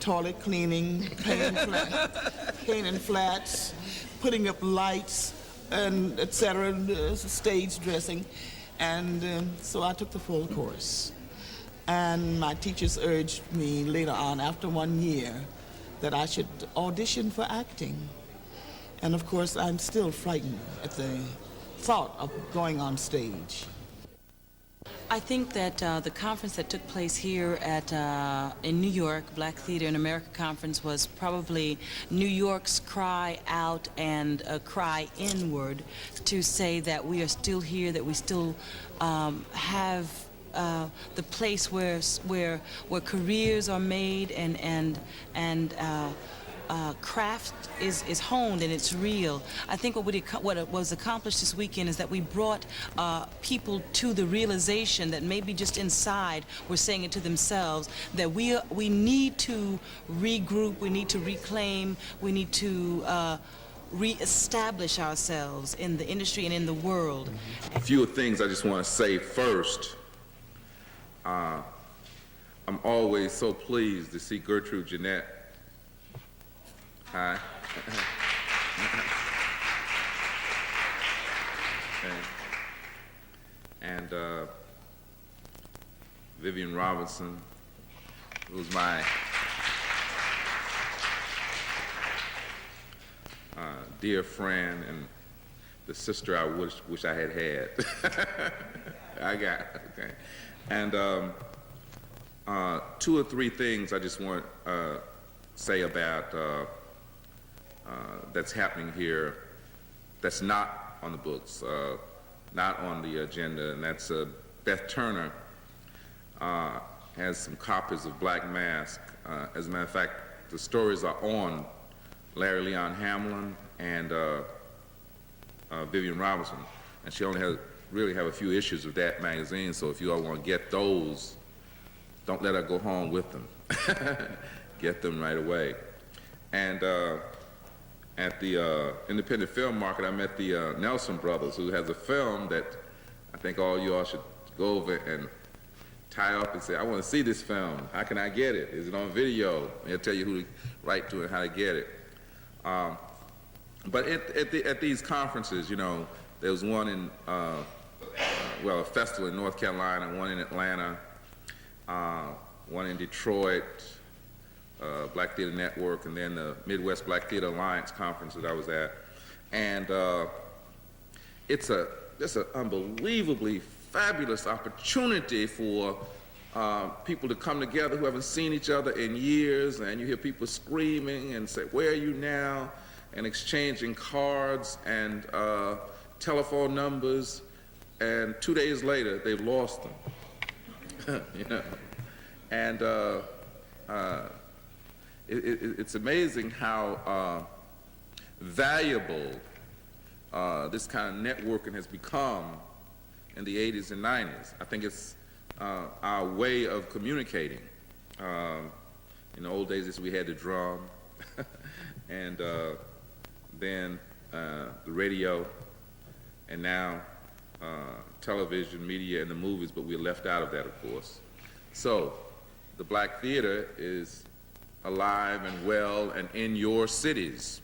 toilet cleaning, painting flats, putting up lights, and etc., stage dressing. And so I took the full course. And my teachers urged me later on, after 1 year, that I should audition for acting. And of course, I'm still frightened at the thought of going on stage. I think that the conference that took place here in New York, Black Theater in America Conference, was probably New York's cry out and a cry inward to say that we are still here, that we still have the place where careers are made and craft is honed and it's real. I think what was accomplished this weekend is that we brought people to the realization that maybe just inside we're saying it to themselves, that we need to regroup, we need to reclaim, we need to reestablish ourselves in the industry and in the world. A few things I just want to say first. I'm always so pleased to see Gertrude Jeanette. Hi. And Vivian Robinson, who's my dear friend and the sister I wish I had had. I got it, okay. And two or three things I just want to say about that's happening here that's not on the books, not on the agenda, and that's Beth Turner has some copies of Black Mask. As a matter of fact, the stories are on Larry Leon Hamlin and Vivian Robinson, and she only really have a few issues of that magazine, so if you all want to get those, don't let her go home with them. Get them right away. And at the independent film market, I met the Nelson brothers, who has a film that I think all you all should go over and tie up and say, I want to see this film. How can I get it? Is it on video? They'll tell you who to write to and how to get it. But at these conferences, you know, there was one in, well, a festival in North Carolina, one in Atlanta, one in Detroit, Black Theater Network, and then the Midwest Black Theater Alliance conference that I was at. And it's an unbelievably fabulous opportunity for people to come together who haven't seen each other in years, and you hear people screaming and say, where are you now? And exchanging cards and telephone numbers, and 2 days later, they've lost them. You know? And it's amazing how valuable this kind of networking has become in the 80s and 90s. I think it's our way of communicating. In the old days, we had the drum, and then the radio, and now television, media, and the movies, but we're left out of that, of course. So the Black Theater is alive and well and in your cities.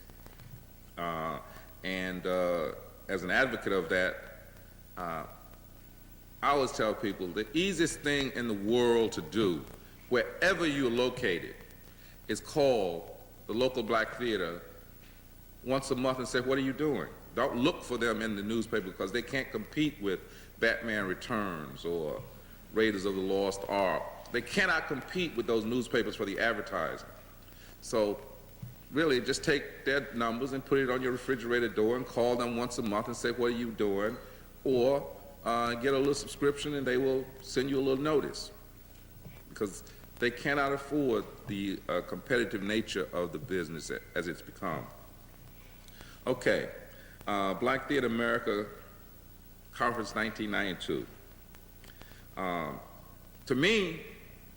And as an advocate of that, I always tell people the easiest thing in the world to do, wherever you're located, is call the local Black Theater once a month and say, what are you doing? Don't look for them in the newspaper, because they can't compete with Batman Returns or Raiders of the Lost Ark. They cannot compete with those newspapers for the advertising. So really just take their numbers and put it on your refrigerator door and call them once a month and say, what are you doing? Or get a little subscription and they will send you a little notice, because they cannot afford the competitive nature of the business as it's become. Okay, Black Theater America Conference 1992. To me,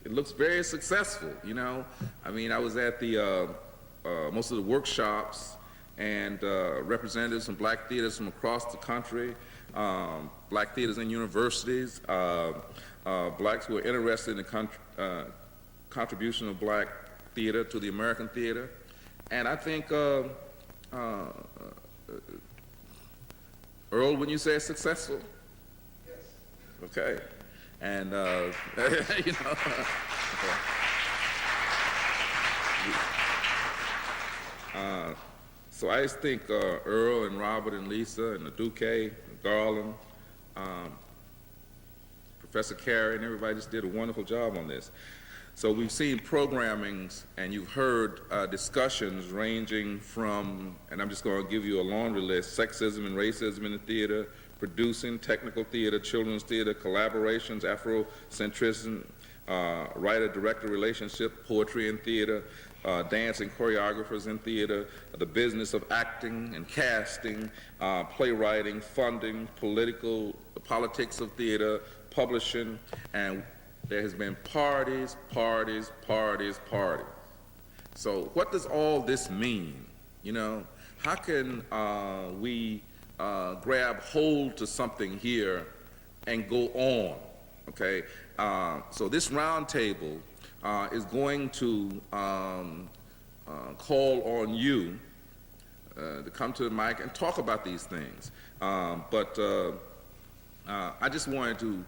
it looks very successful, you know. I mean, I was at the most of the workshops, and representatives from Black theaters from across the country, Black theaters and universities, Blacks who are interested in the contribution of Black theater to the American theater. And I think, Earl, wouldn't you say it's successful? Yes. Okay. And, you know, so I just think Earl and Robert and Lisa and Aduke and Garland, Professor Carey and everybody just did a wonderful job on this. So we've seen programmings, and you've heard discussions ranging from, and I'm just going to give you a laundry list: sexism and racism in the theater, producing, technical theater, children's theater, collaborations, Afrocentrism, writer-director relationship, poetry in theater, dance and choreographers in theater, the business of acting and casting, playwriting, funding, politics of theater, publishing, and there has been parties, parties, parties, parties. So what does all this mean? You know, How can we grab hold to something here and go on? Okay, so this roundtable is going to call on you to come to the mic and talk about these things. But I just wanted to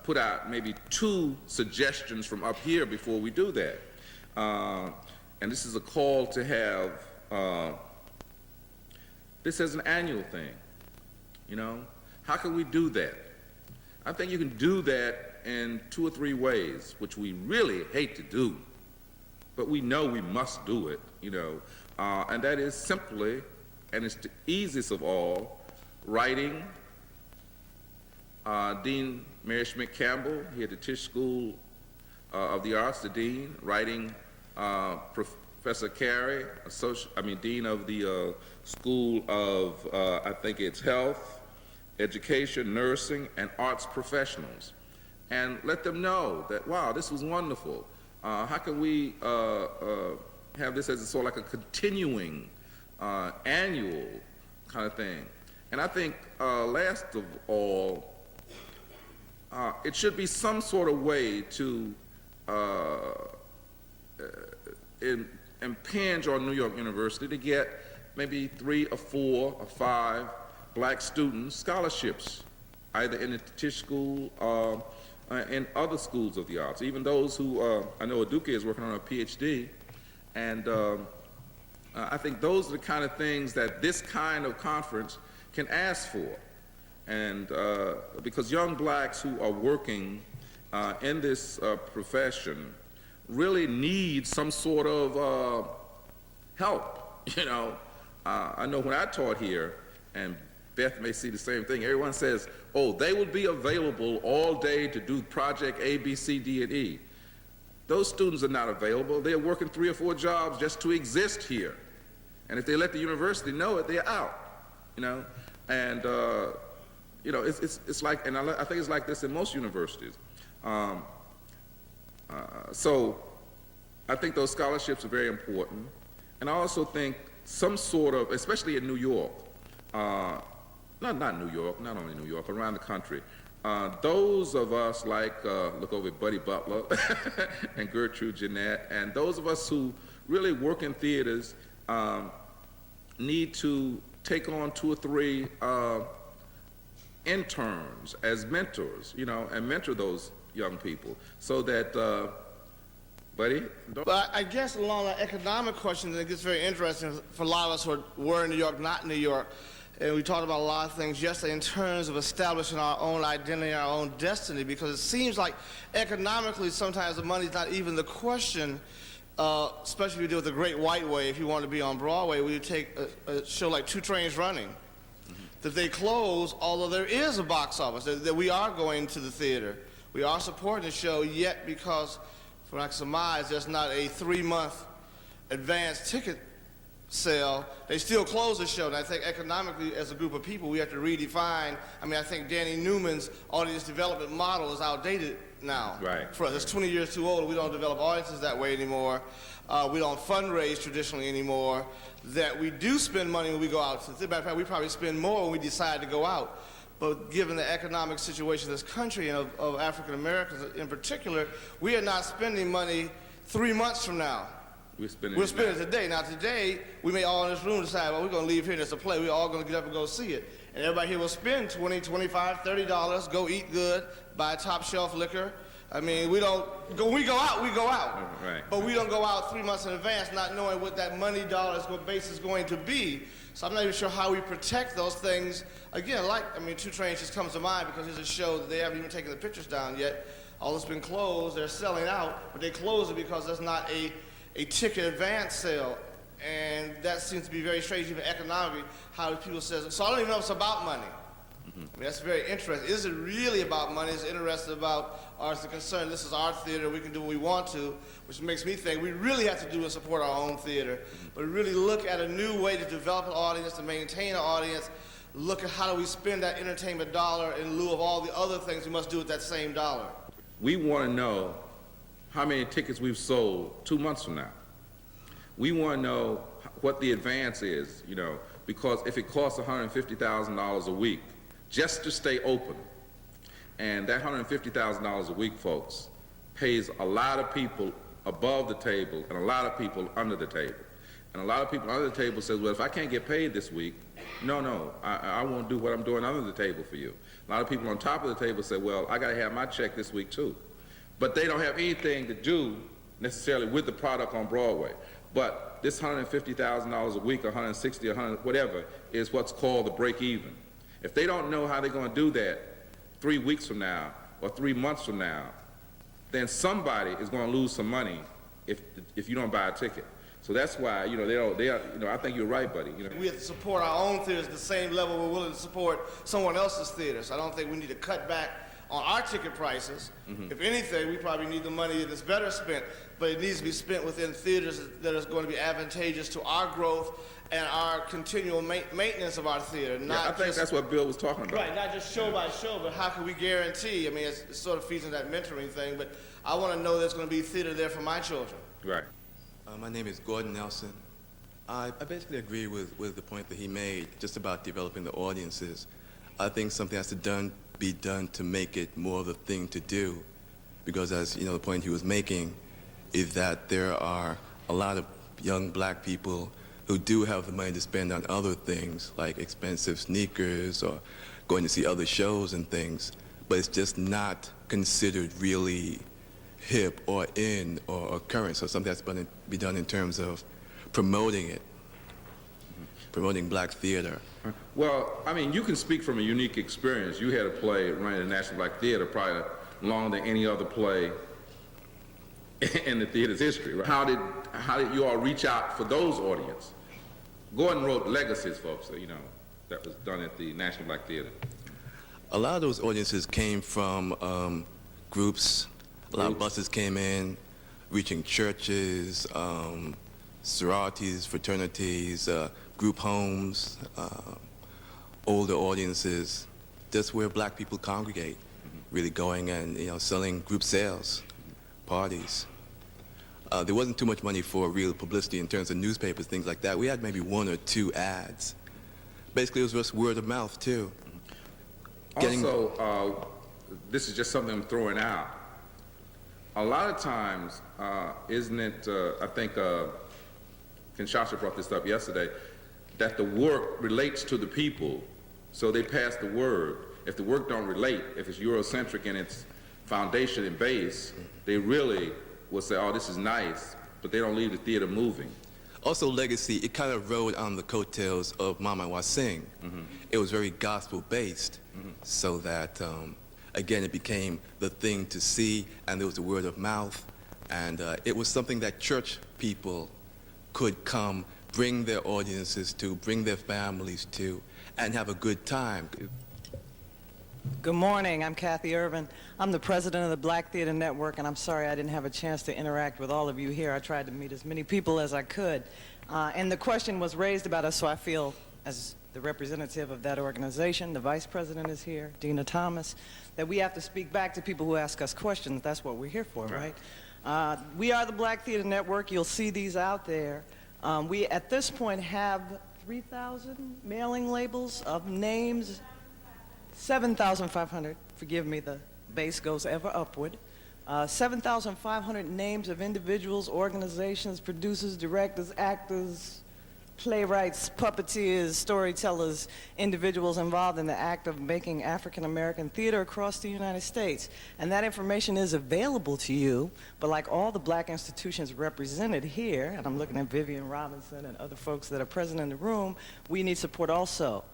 put out maybe 2 suggestions from up here before we do that. And this is a call to have this as an annual thing. You know, how can we do that? I think you can do that in 2 or 3 ways, which we really hate to do, but we know we must do it, you know. And that is simply, and it's the easiest of all, writing Dean Mary Schmidt Campbell here at the Tisch School of the Arts, the Dean, writing Professor Carey, Dean of the School of, I think it's Health, Education, Nursing, and Arts Professionals, and let them know that, wow, this was wonderful. How can we have this as a sort of like a continuing annual kind of thing? And I think last of all, it should be some sort of way to impinge on New York University to get maybe 3 or 4 or 5 black students scholarships, either in the Tisch School or in other schools of the arts, even those who, I know Aduke is working on a PhD, and I think those are the kind of things that this kind of conference can ask for. And because young blacks who are working in this profession really need some sort of help, you know. I know when I taught here, and Beth may see the same thing, everyone says, oh, they will be available all day to do project A, B, C, D, and E. Those students are not available. They're working 3 or 4 jobs just to exist here. And if they let the university know it, they're out, you know. And, you know, it's like, and I think it's like this in most universities. So I think those scholarships are very important. And I also think some sort of, especially in New York, not New York, not only New York, around the country, those of us like, look over at Buddy Butler and Gertrude Jeanette, and those of us who really work in theaters need to take on 2 or 3 interns as mentors, you know, and mentor those young people so that, Buddy? But I guess along the economic question, it gets very interesting for a lot of us who were in New York, not in New York. And we talked about a lot of things yesterday in terms of establishing our own identity, our own destiny, because it seems like economically sometimes the money's not even the question, especially if you deal with the Great White Way. If you want to be on Broadway, we would take a show like 2 Trains Running, that they close, although there is a box office, that we are going to the theater. We are supporting the show, yet because, from what I can surmise, there's not a 3-month advance ticket sale, they still close the show. And I think economically, as a group of people, we have to redefine. I mean, I think Danny Newman's audience development model is outdated now. Right. For us, it's 20 years too old. We don't develop audiences that way anymore. We don't fundraise traditionally anymore. That we do spend money when we go out. As a matter of fact, we probably spend more when we decide to go out. But given the economic situation of this country and of African Americans in particular, we are not spending money 3 months from now. We're spending it today. Now today, we may all in this room decide, well, we're going to leave here and there's a play. We're all going to get up and go see it. And everybody here will spend $20, $25, $30, go eat good, buy top shelf liquor. I mean, when we go out, we go out. Right. But we don't go out 3 months in advance not knowing what that money base is going to be. So I'm not even sure how we protect those things. Again, 2 Trains just comes to mind because there's a show that they haven't even taken the pictures down yet. All it's been closed, they're selling out, but they close it because there's not a ticket advance sale. And that seems to be very strange, even economically, how people say, so I don't even know if it's about money. I mean, that's very interesting. Is it really about money? Is it interested about arts and concern? This is our theater, we can do what we want to, which makes me think we really have to do is support our own theater, but really look at a new way to develop an audience, to maintain an audience, look at how do we spend that entertainment dollar in lieu of all the other things we must do with that same dollar. We want to know how many tickets we've sold 2 months from now. We want to know what the advance is, you know, because if it costs $150,000 a week just to stay open, and that $150,000 a week, folks, pays a lot of people above the table and a lot of people under the table. And a lot of people under the table says, well, if I can't get paid this week, no, I won't do what I'm doing under the table for you. A lot of people on top of the table say, well, I gotta have my check this week too. But they don't have anything to do necessarily with the product on Broadway. But this $150,000 a week, 160, 100, whatever, is what's called the break even. If they don't know how they're gonna do that 3 weeks from now or 3 months from now, then somebody is gonna lose some money if you don't buy a ticket. So that's why, you know, I think you're right, buddy. You know. We have to support our own theaters at the same level we're willing to support someone else's theaters. I don't think we need to cut back on our ticket prices. If anything, we probably need the money that's better spent, but it needs to be spent within theaters that is going to be advantageous to our growth and our continual maintenance of our theater. Not I think that's what Bill was talking about. Right, not just show by show, but how can we guarantee? I mean, it sort of feeds into that mentoring thing, but I want to know there's going to be theater there for my children. Right. My name is Gordon Nelson. I basically agree with the point that he made just about developing the audiences. I think something has to be done to make it more of a thing to do, because as you know, the point he was making is that there are a lot of young black people who do have the money to spend on other things like expensive sneakers or going to see other shows and things, but it's just not considered really hip or in or current. So something has to be done in terms of promoting it, promoting black theater. Well, I mean, you can speak from a unique experience. You had a play running at the National Black Theater probably longer than any other play in the theater's history. Right? How did you all reach out for those audience? Gordon wrote Legacies, folks, you know, that was done at the National Black Theater. A lot of those audiences came from groups. A lot of buses came in, reaching churches, sororities, fraternities, group homes, older audiences, just where black people congregate, really going and, you know, selling group sales, parties. There wasn't too much money for real publicity in terms of newspapers, things like that. We had maybe 1 or 2 ads. Basically, it was just word of mouth, too. Also, this is just something I'm throwing out. A lot of times, isn't it, I think Kinshasa brought this up yesterday, that the work relates to the people, so they pass the word. If the work don't relate, if it's Eurocentric in its foundation and base, they really will say, oh, this is nice, but they don't leave the theater moving. Also, Legacy, it kind of rode on the coattails of Mama Wasing. It was very gospel-based, so that, again, it became the thing to see, and there was the word of mouth, and it was something that church people could come, bring their audiences to, bring their families to, and have a good time. Good morning, I'm Kathy Irvin. I'm the president of the Black Theater Network, and I'm sorry I didn't have a chance to interact with all of you here. I tried to meet as many people as I could. And the question was raised about us, so I feel, as the representative of that organization, the vice president is here, Dina Thomas, that we have to speak back to people who ask us questions. That's what we're here for, right? We are the Black Theater Network. You'll see these out there. We, at this point, have 3,000 mailing labels of names, 7,500, forgive me, the base goes ever upward. 7,500 names of individuals, organizations, producers, directors, actors, playwrights, puppeteers, storytellers, individuals involved in the act of making African American theater across the United States. And that information is available to you, but like all the black institutions represented here, and I'm looking at Vivian Robinson and other folks that are present in the room, we need support also.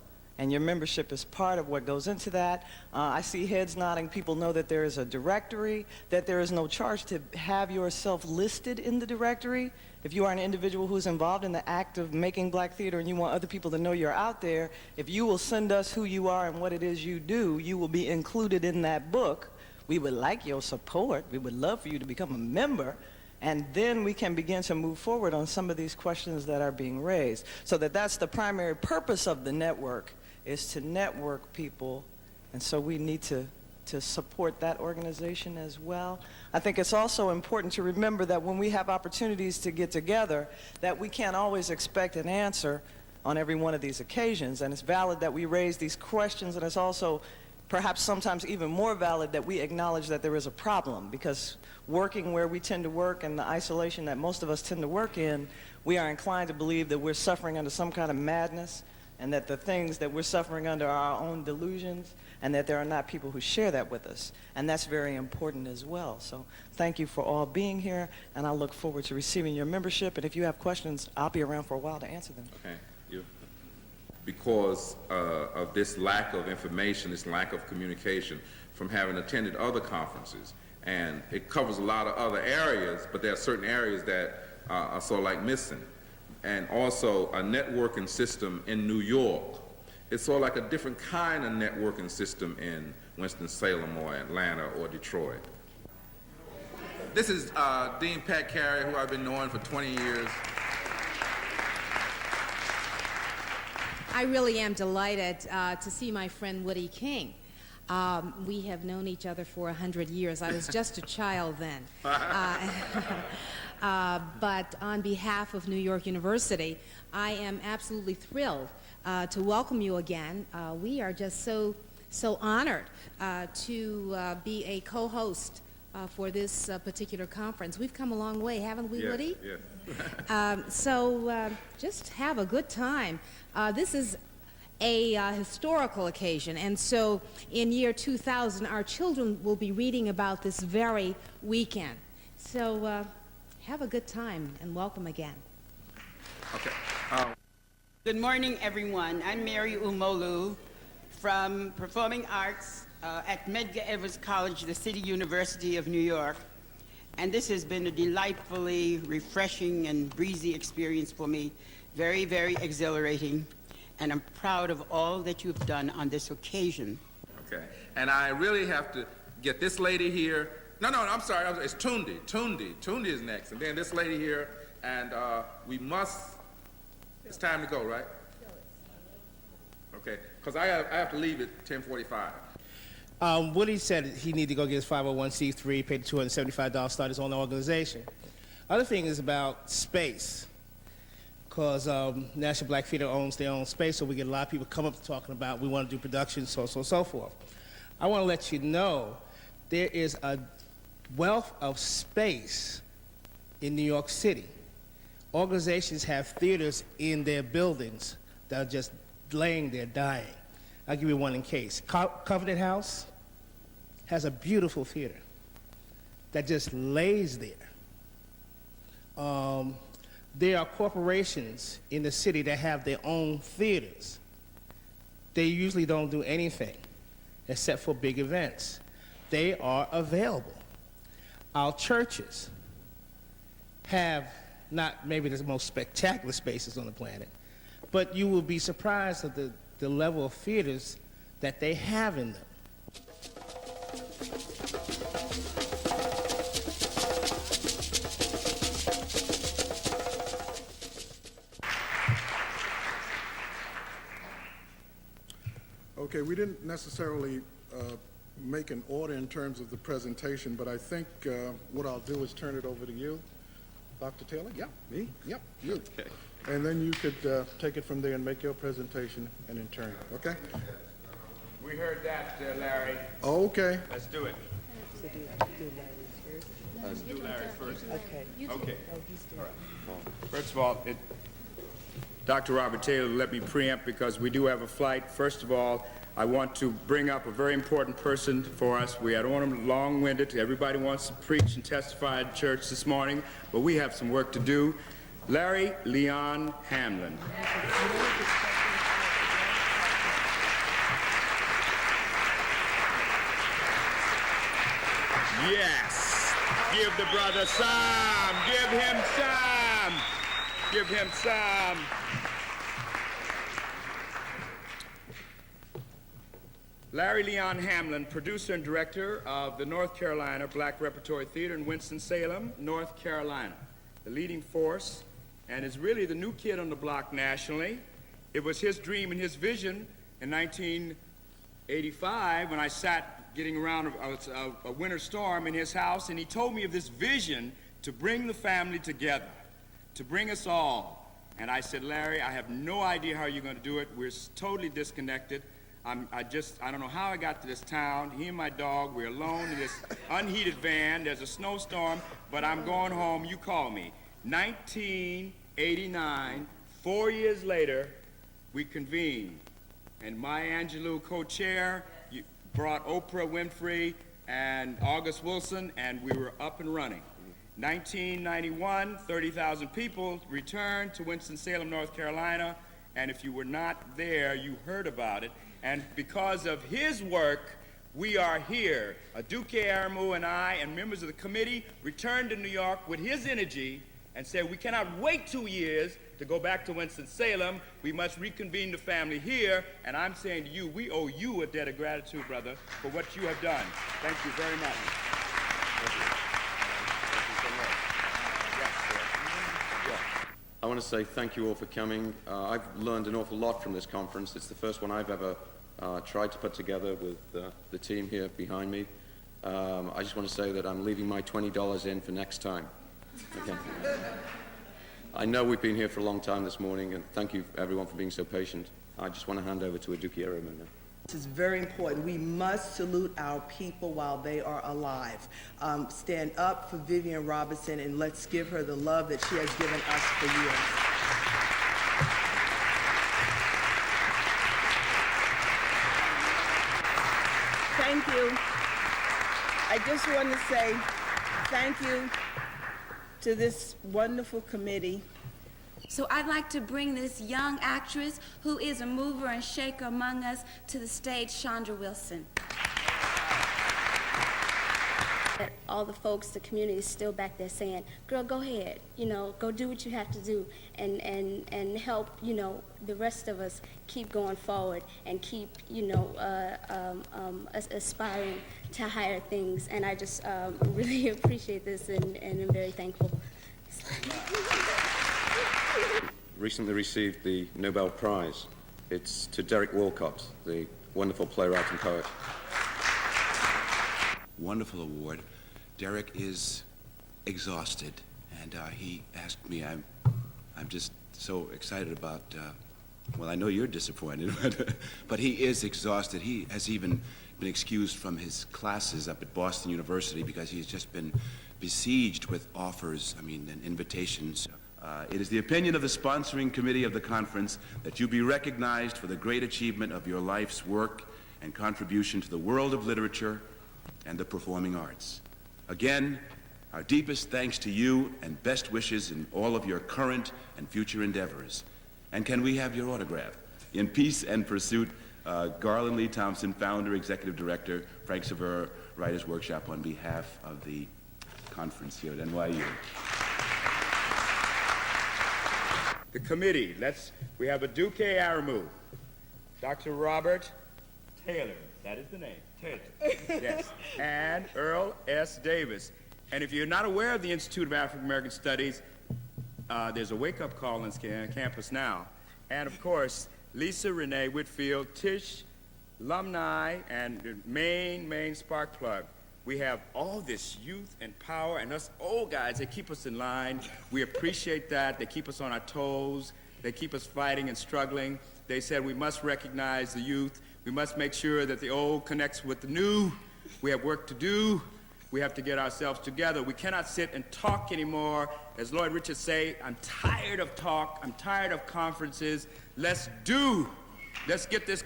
And your membership is part of what goes into that. I see heads nodding. People know that there is a directory, that there is no charge to have yourself listed in the directory. If you are an individual who's involved in the act of making black theater and you want other people to know you're out there, if you will send us who you are and what it is you do, you will be included in that book. We would like your support. We would love for you to become a member. And then we can begin to move forward on some of these questions that are being raised. So that's the primary purpose of the network, is to network people. And so we need to to support that organization as well. I think it's also important to remember that when we have opportunities to get together, that we can't always expect an answer on every one of these occasions, and it's valid that we raise these questions, and it's also perhaps sometimes even more valid that we acknowledge that there is a problem, because working where we tend to work and the isolation that most of us tend to work in, we are inclined to believe that we're suffering under some kind of madness, and that the things that we're suffering under are our own delusions, and that there are not people who share that with us. And that's very important as well. So thank you for all being here, and I look forward to receiving your membership, and if you have questions, I'll be around for a while to answer them. Okay. Because of this lack of information, this lack of communication, from having attended other conferences, and it covers a lot of other areas, but there are certain areas that are sort of like missing. And also a networking system in New York. It's sort of like a different kind of networking system in Winston-Salem or Atlanta or Detroit. This is Dean Pat Carey, who I've been knowing for 20 years. I really am delighted to see my friend Woody King. We have known each other for 100 years. I was just a child then. But on behalf of New York University, I am absolutely thrilled to welcome you again. We are just so honored to be a co-host for this particular conference. We've come a long way, haven't we, Woody? Yes. So just have a good time. This is a historical occasion, and so in year 2000, our children will be reading about this very weekend. So have a good time, and welcome again. Okay. Good morning, everyone. I'm Mary Umolu from Performing Arts at Medgar Evers College, the City University of New York. And this has been a delightfully refreshing and breezy experience for me. Very, very exhilarating. And I'm proud of all that you've done on this occasion. Okay. And I really have to get this lady here. No, I'm sorry. It's Tundi. Tundi is next. And then this lady here. And we must, it's time to go, right? Okay. Because I have to leave at 10:45. Woody said he needed to go get his 501c3, pay the $275, start his own organization. Other thing is about space, because National Black Theater owns their own space, so we get a lot of people come up talking about we want to do productions, so forth. I want to let you know there is a wealth of space in New York City. Organizations have theaters in their buildings that are just laying there dying. I'll give you one in case. Covenant House has a beautiful theater that just lays there. There are corporations in the city that have their own theaters. They usually don't do anything except for big events. They are available. Our churches have not maybe the most spectacular spaces on the planet, but you will be surprised at the level of theaters that they have in them. Okay, we didn't necessarily make an order in terms of the presentation, but I think what I'll do is turn it over to you. Dr. Taylor? Yeah, me? Yep, you. Okay. And then you could take it from there and make your presentation and in turn, okay? We heard that, Larry. Okay. Let's do it. Let's do Larry first. Okay. Okay. All right. First of all, Dr. Robert Taylor, let me preempt because we do have a flight. First of all, I want to bring up a very important person for us. I don't want them long-winded. Everybody wants to preach and testify at church this morning, but we have some work to do. Larry Leon Hamlin. Yes. Give the brother some. Give him some. Give him some. Larry Leon Hamlin, producer and director of the North Carolina Black Repertory Theater in Winston-Salem, North Carolina, the leading force, and is really the new kid on the block nationally. It was his dream and his vision in 1985 when I sat getting around a winter storm in his house, and he told me of this vision to bring the family together, to bring us all. And I said, Larry, I have no idea how you're going to do it. We're totally disconnected. I don't know how I got to this town. He and my dog, we're alone in this unheated van. There's a snowstorm, but I'm going home. You call me. 1989, 4 years later, we convened. And Maya Angelou, co-chair, brought Oprah Winfrey and August Wilson, and we were up and running. 1991, 30,000 people returned to Winston-Salem, North Carolina, and if you were not there, you heard about it. And because of his work, we are here. Aduke Aramu and I and members of the committee returned to New York with his energy and said, we cannot wait 2 years to go back to Winston-Salem. We must reconvene the family here. And I'm saying to you, we owe you a debt of gratitude, brother, for what you have done. Thank you very much. Thank you. Thank you so much. Yes, sir. Yeah. I want to say thank you all for coming. I've learned an awful lot from this conference. It's the first one I've ever tried to put together with the team here behind me. I just want to say that I'm leaving my $20 in for next time. Okay. I know we've been here for a long time this morning, and thank you everyone for being so patient. I just want to hand over to Aduke Aramu now. This is very important. We must salute our people while they are alive. Stand up for Vivian Robinson, and let's give her the love that she has given us for years. Thank you. I just want to say thank you to this wonderful committee. So I'd like to bring this young actress who is a mover and shaker among us to the stage, Chandra Wilson. All the folks, the community is still back there saying, girl, go ahead, go do what you have to do and help, the rest of us keep going forward and keep, aspiring to higher things. And I just really appreciate this and I'm very thankful. Recently received the Nobel Prize. It's to Derek Walcott, the wonderful playwright and poet. Wonderful award. Derek is exhausted, and he asked me. I'm just so excited about. Well, I know you're disappointed, but he is exhausted. He has even been excused from his classes up at Boston University because he's just been besieged with offers. And invitations. It is the opinion of the sponsoring committee of the conference that you be recognized for the great achievement of your life's work and contribution to the world of literature and the performing arts. Again, our deepest thanks to you and best wishes in all of your current and future endeavors. And can we have your autograph? In Peace and Pursuit, Garland Lee Thompson, founder, executive director, Frank Sever, Writers Workshop, on behalf of the conference here at NYU. The committee, we have Aduke Aramu, Dr. Robert Taylor, that is the name, Taylor, yes, and Earl S. Davis. And if you're not aware of the Institute of African American Studies, there's a wake-up call on campus now. And of course, Lisa Renee Whitfield, Tisch, alumni, and main Sparkplug. We have all this youth and power, and us old guys, they keep us in line. We appreciate that. They keep us on our toes. They keep us fighting and struggling. They said we must recognize the youth. We must make sure that the old connects with the new. We have work to do. We have to get ourselves together. We cannot sit and talk anymore. As Lloyd Richards say, I'm tired of talk. I'm tired of conferences. Let's do. Let's get this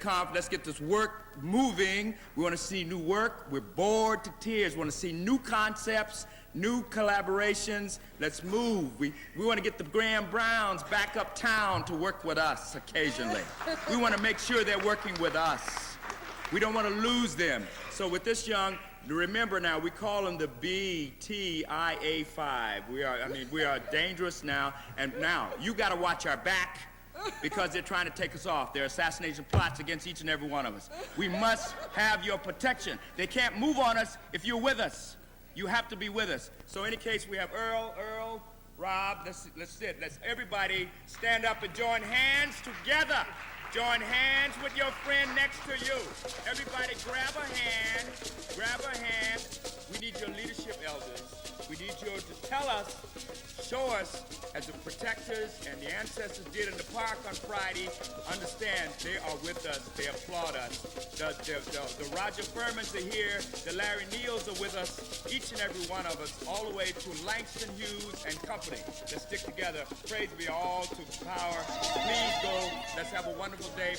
work moving. We want to see new work. We're bored to tears. We want to see new concepts, new collaborations. Let's move. We want to get the Graham Browns back uptown to work with us occasionally. We want to make sure they're working with us. We don't want to lose them. So with this young, remember now, we call them the BTIA5. We are dangerous now. And now, you got to watch our back, because they're trying to take us off. There are assassination plots against each and every one of us. We must have your protection. They can't move on us if you're with us. You have to be with us. So in any case, we have Earl, Rob, let's sit. Let's everybody stand up and join hands together Join hands with your friend next to you. Everybody grab a hand. Grab a hand. We need your leadership, elders. We need you to tell us, show us, as the protectors and the ancestors did in the park on Friday, understand they are with us. They applaud us. The Roger Furmans are here. The Larry Neals are with us. Each and every one of us, all the way to Langston Hughes and company. Let's stick together. Praise be all to power. Please go. Let's have a wonderful day.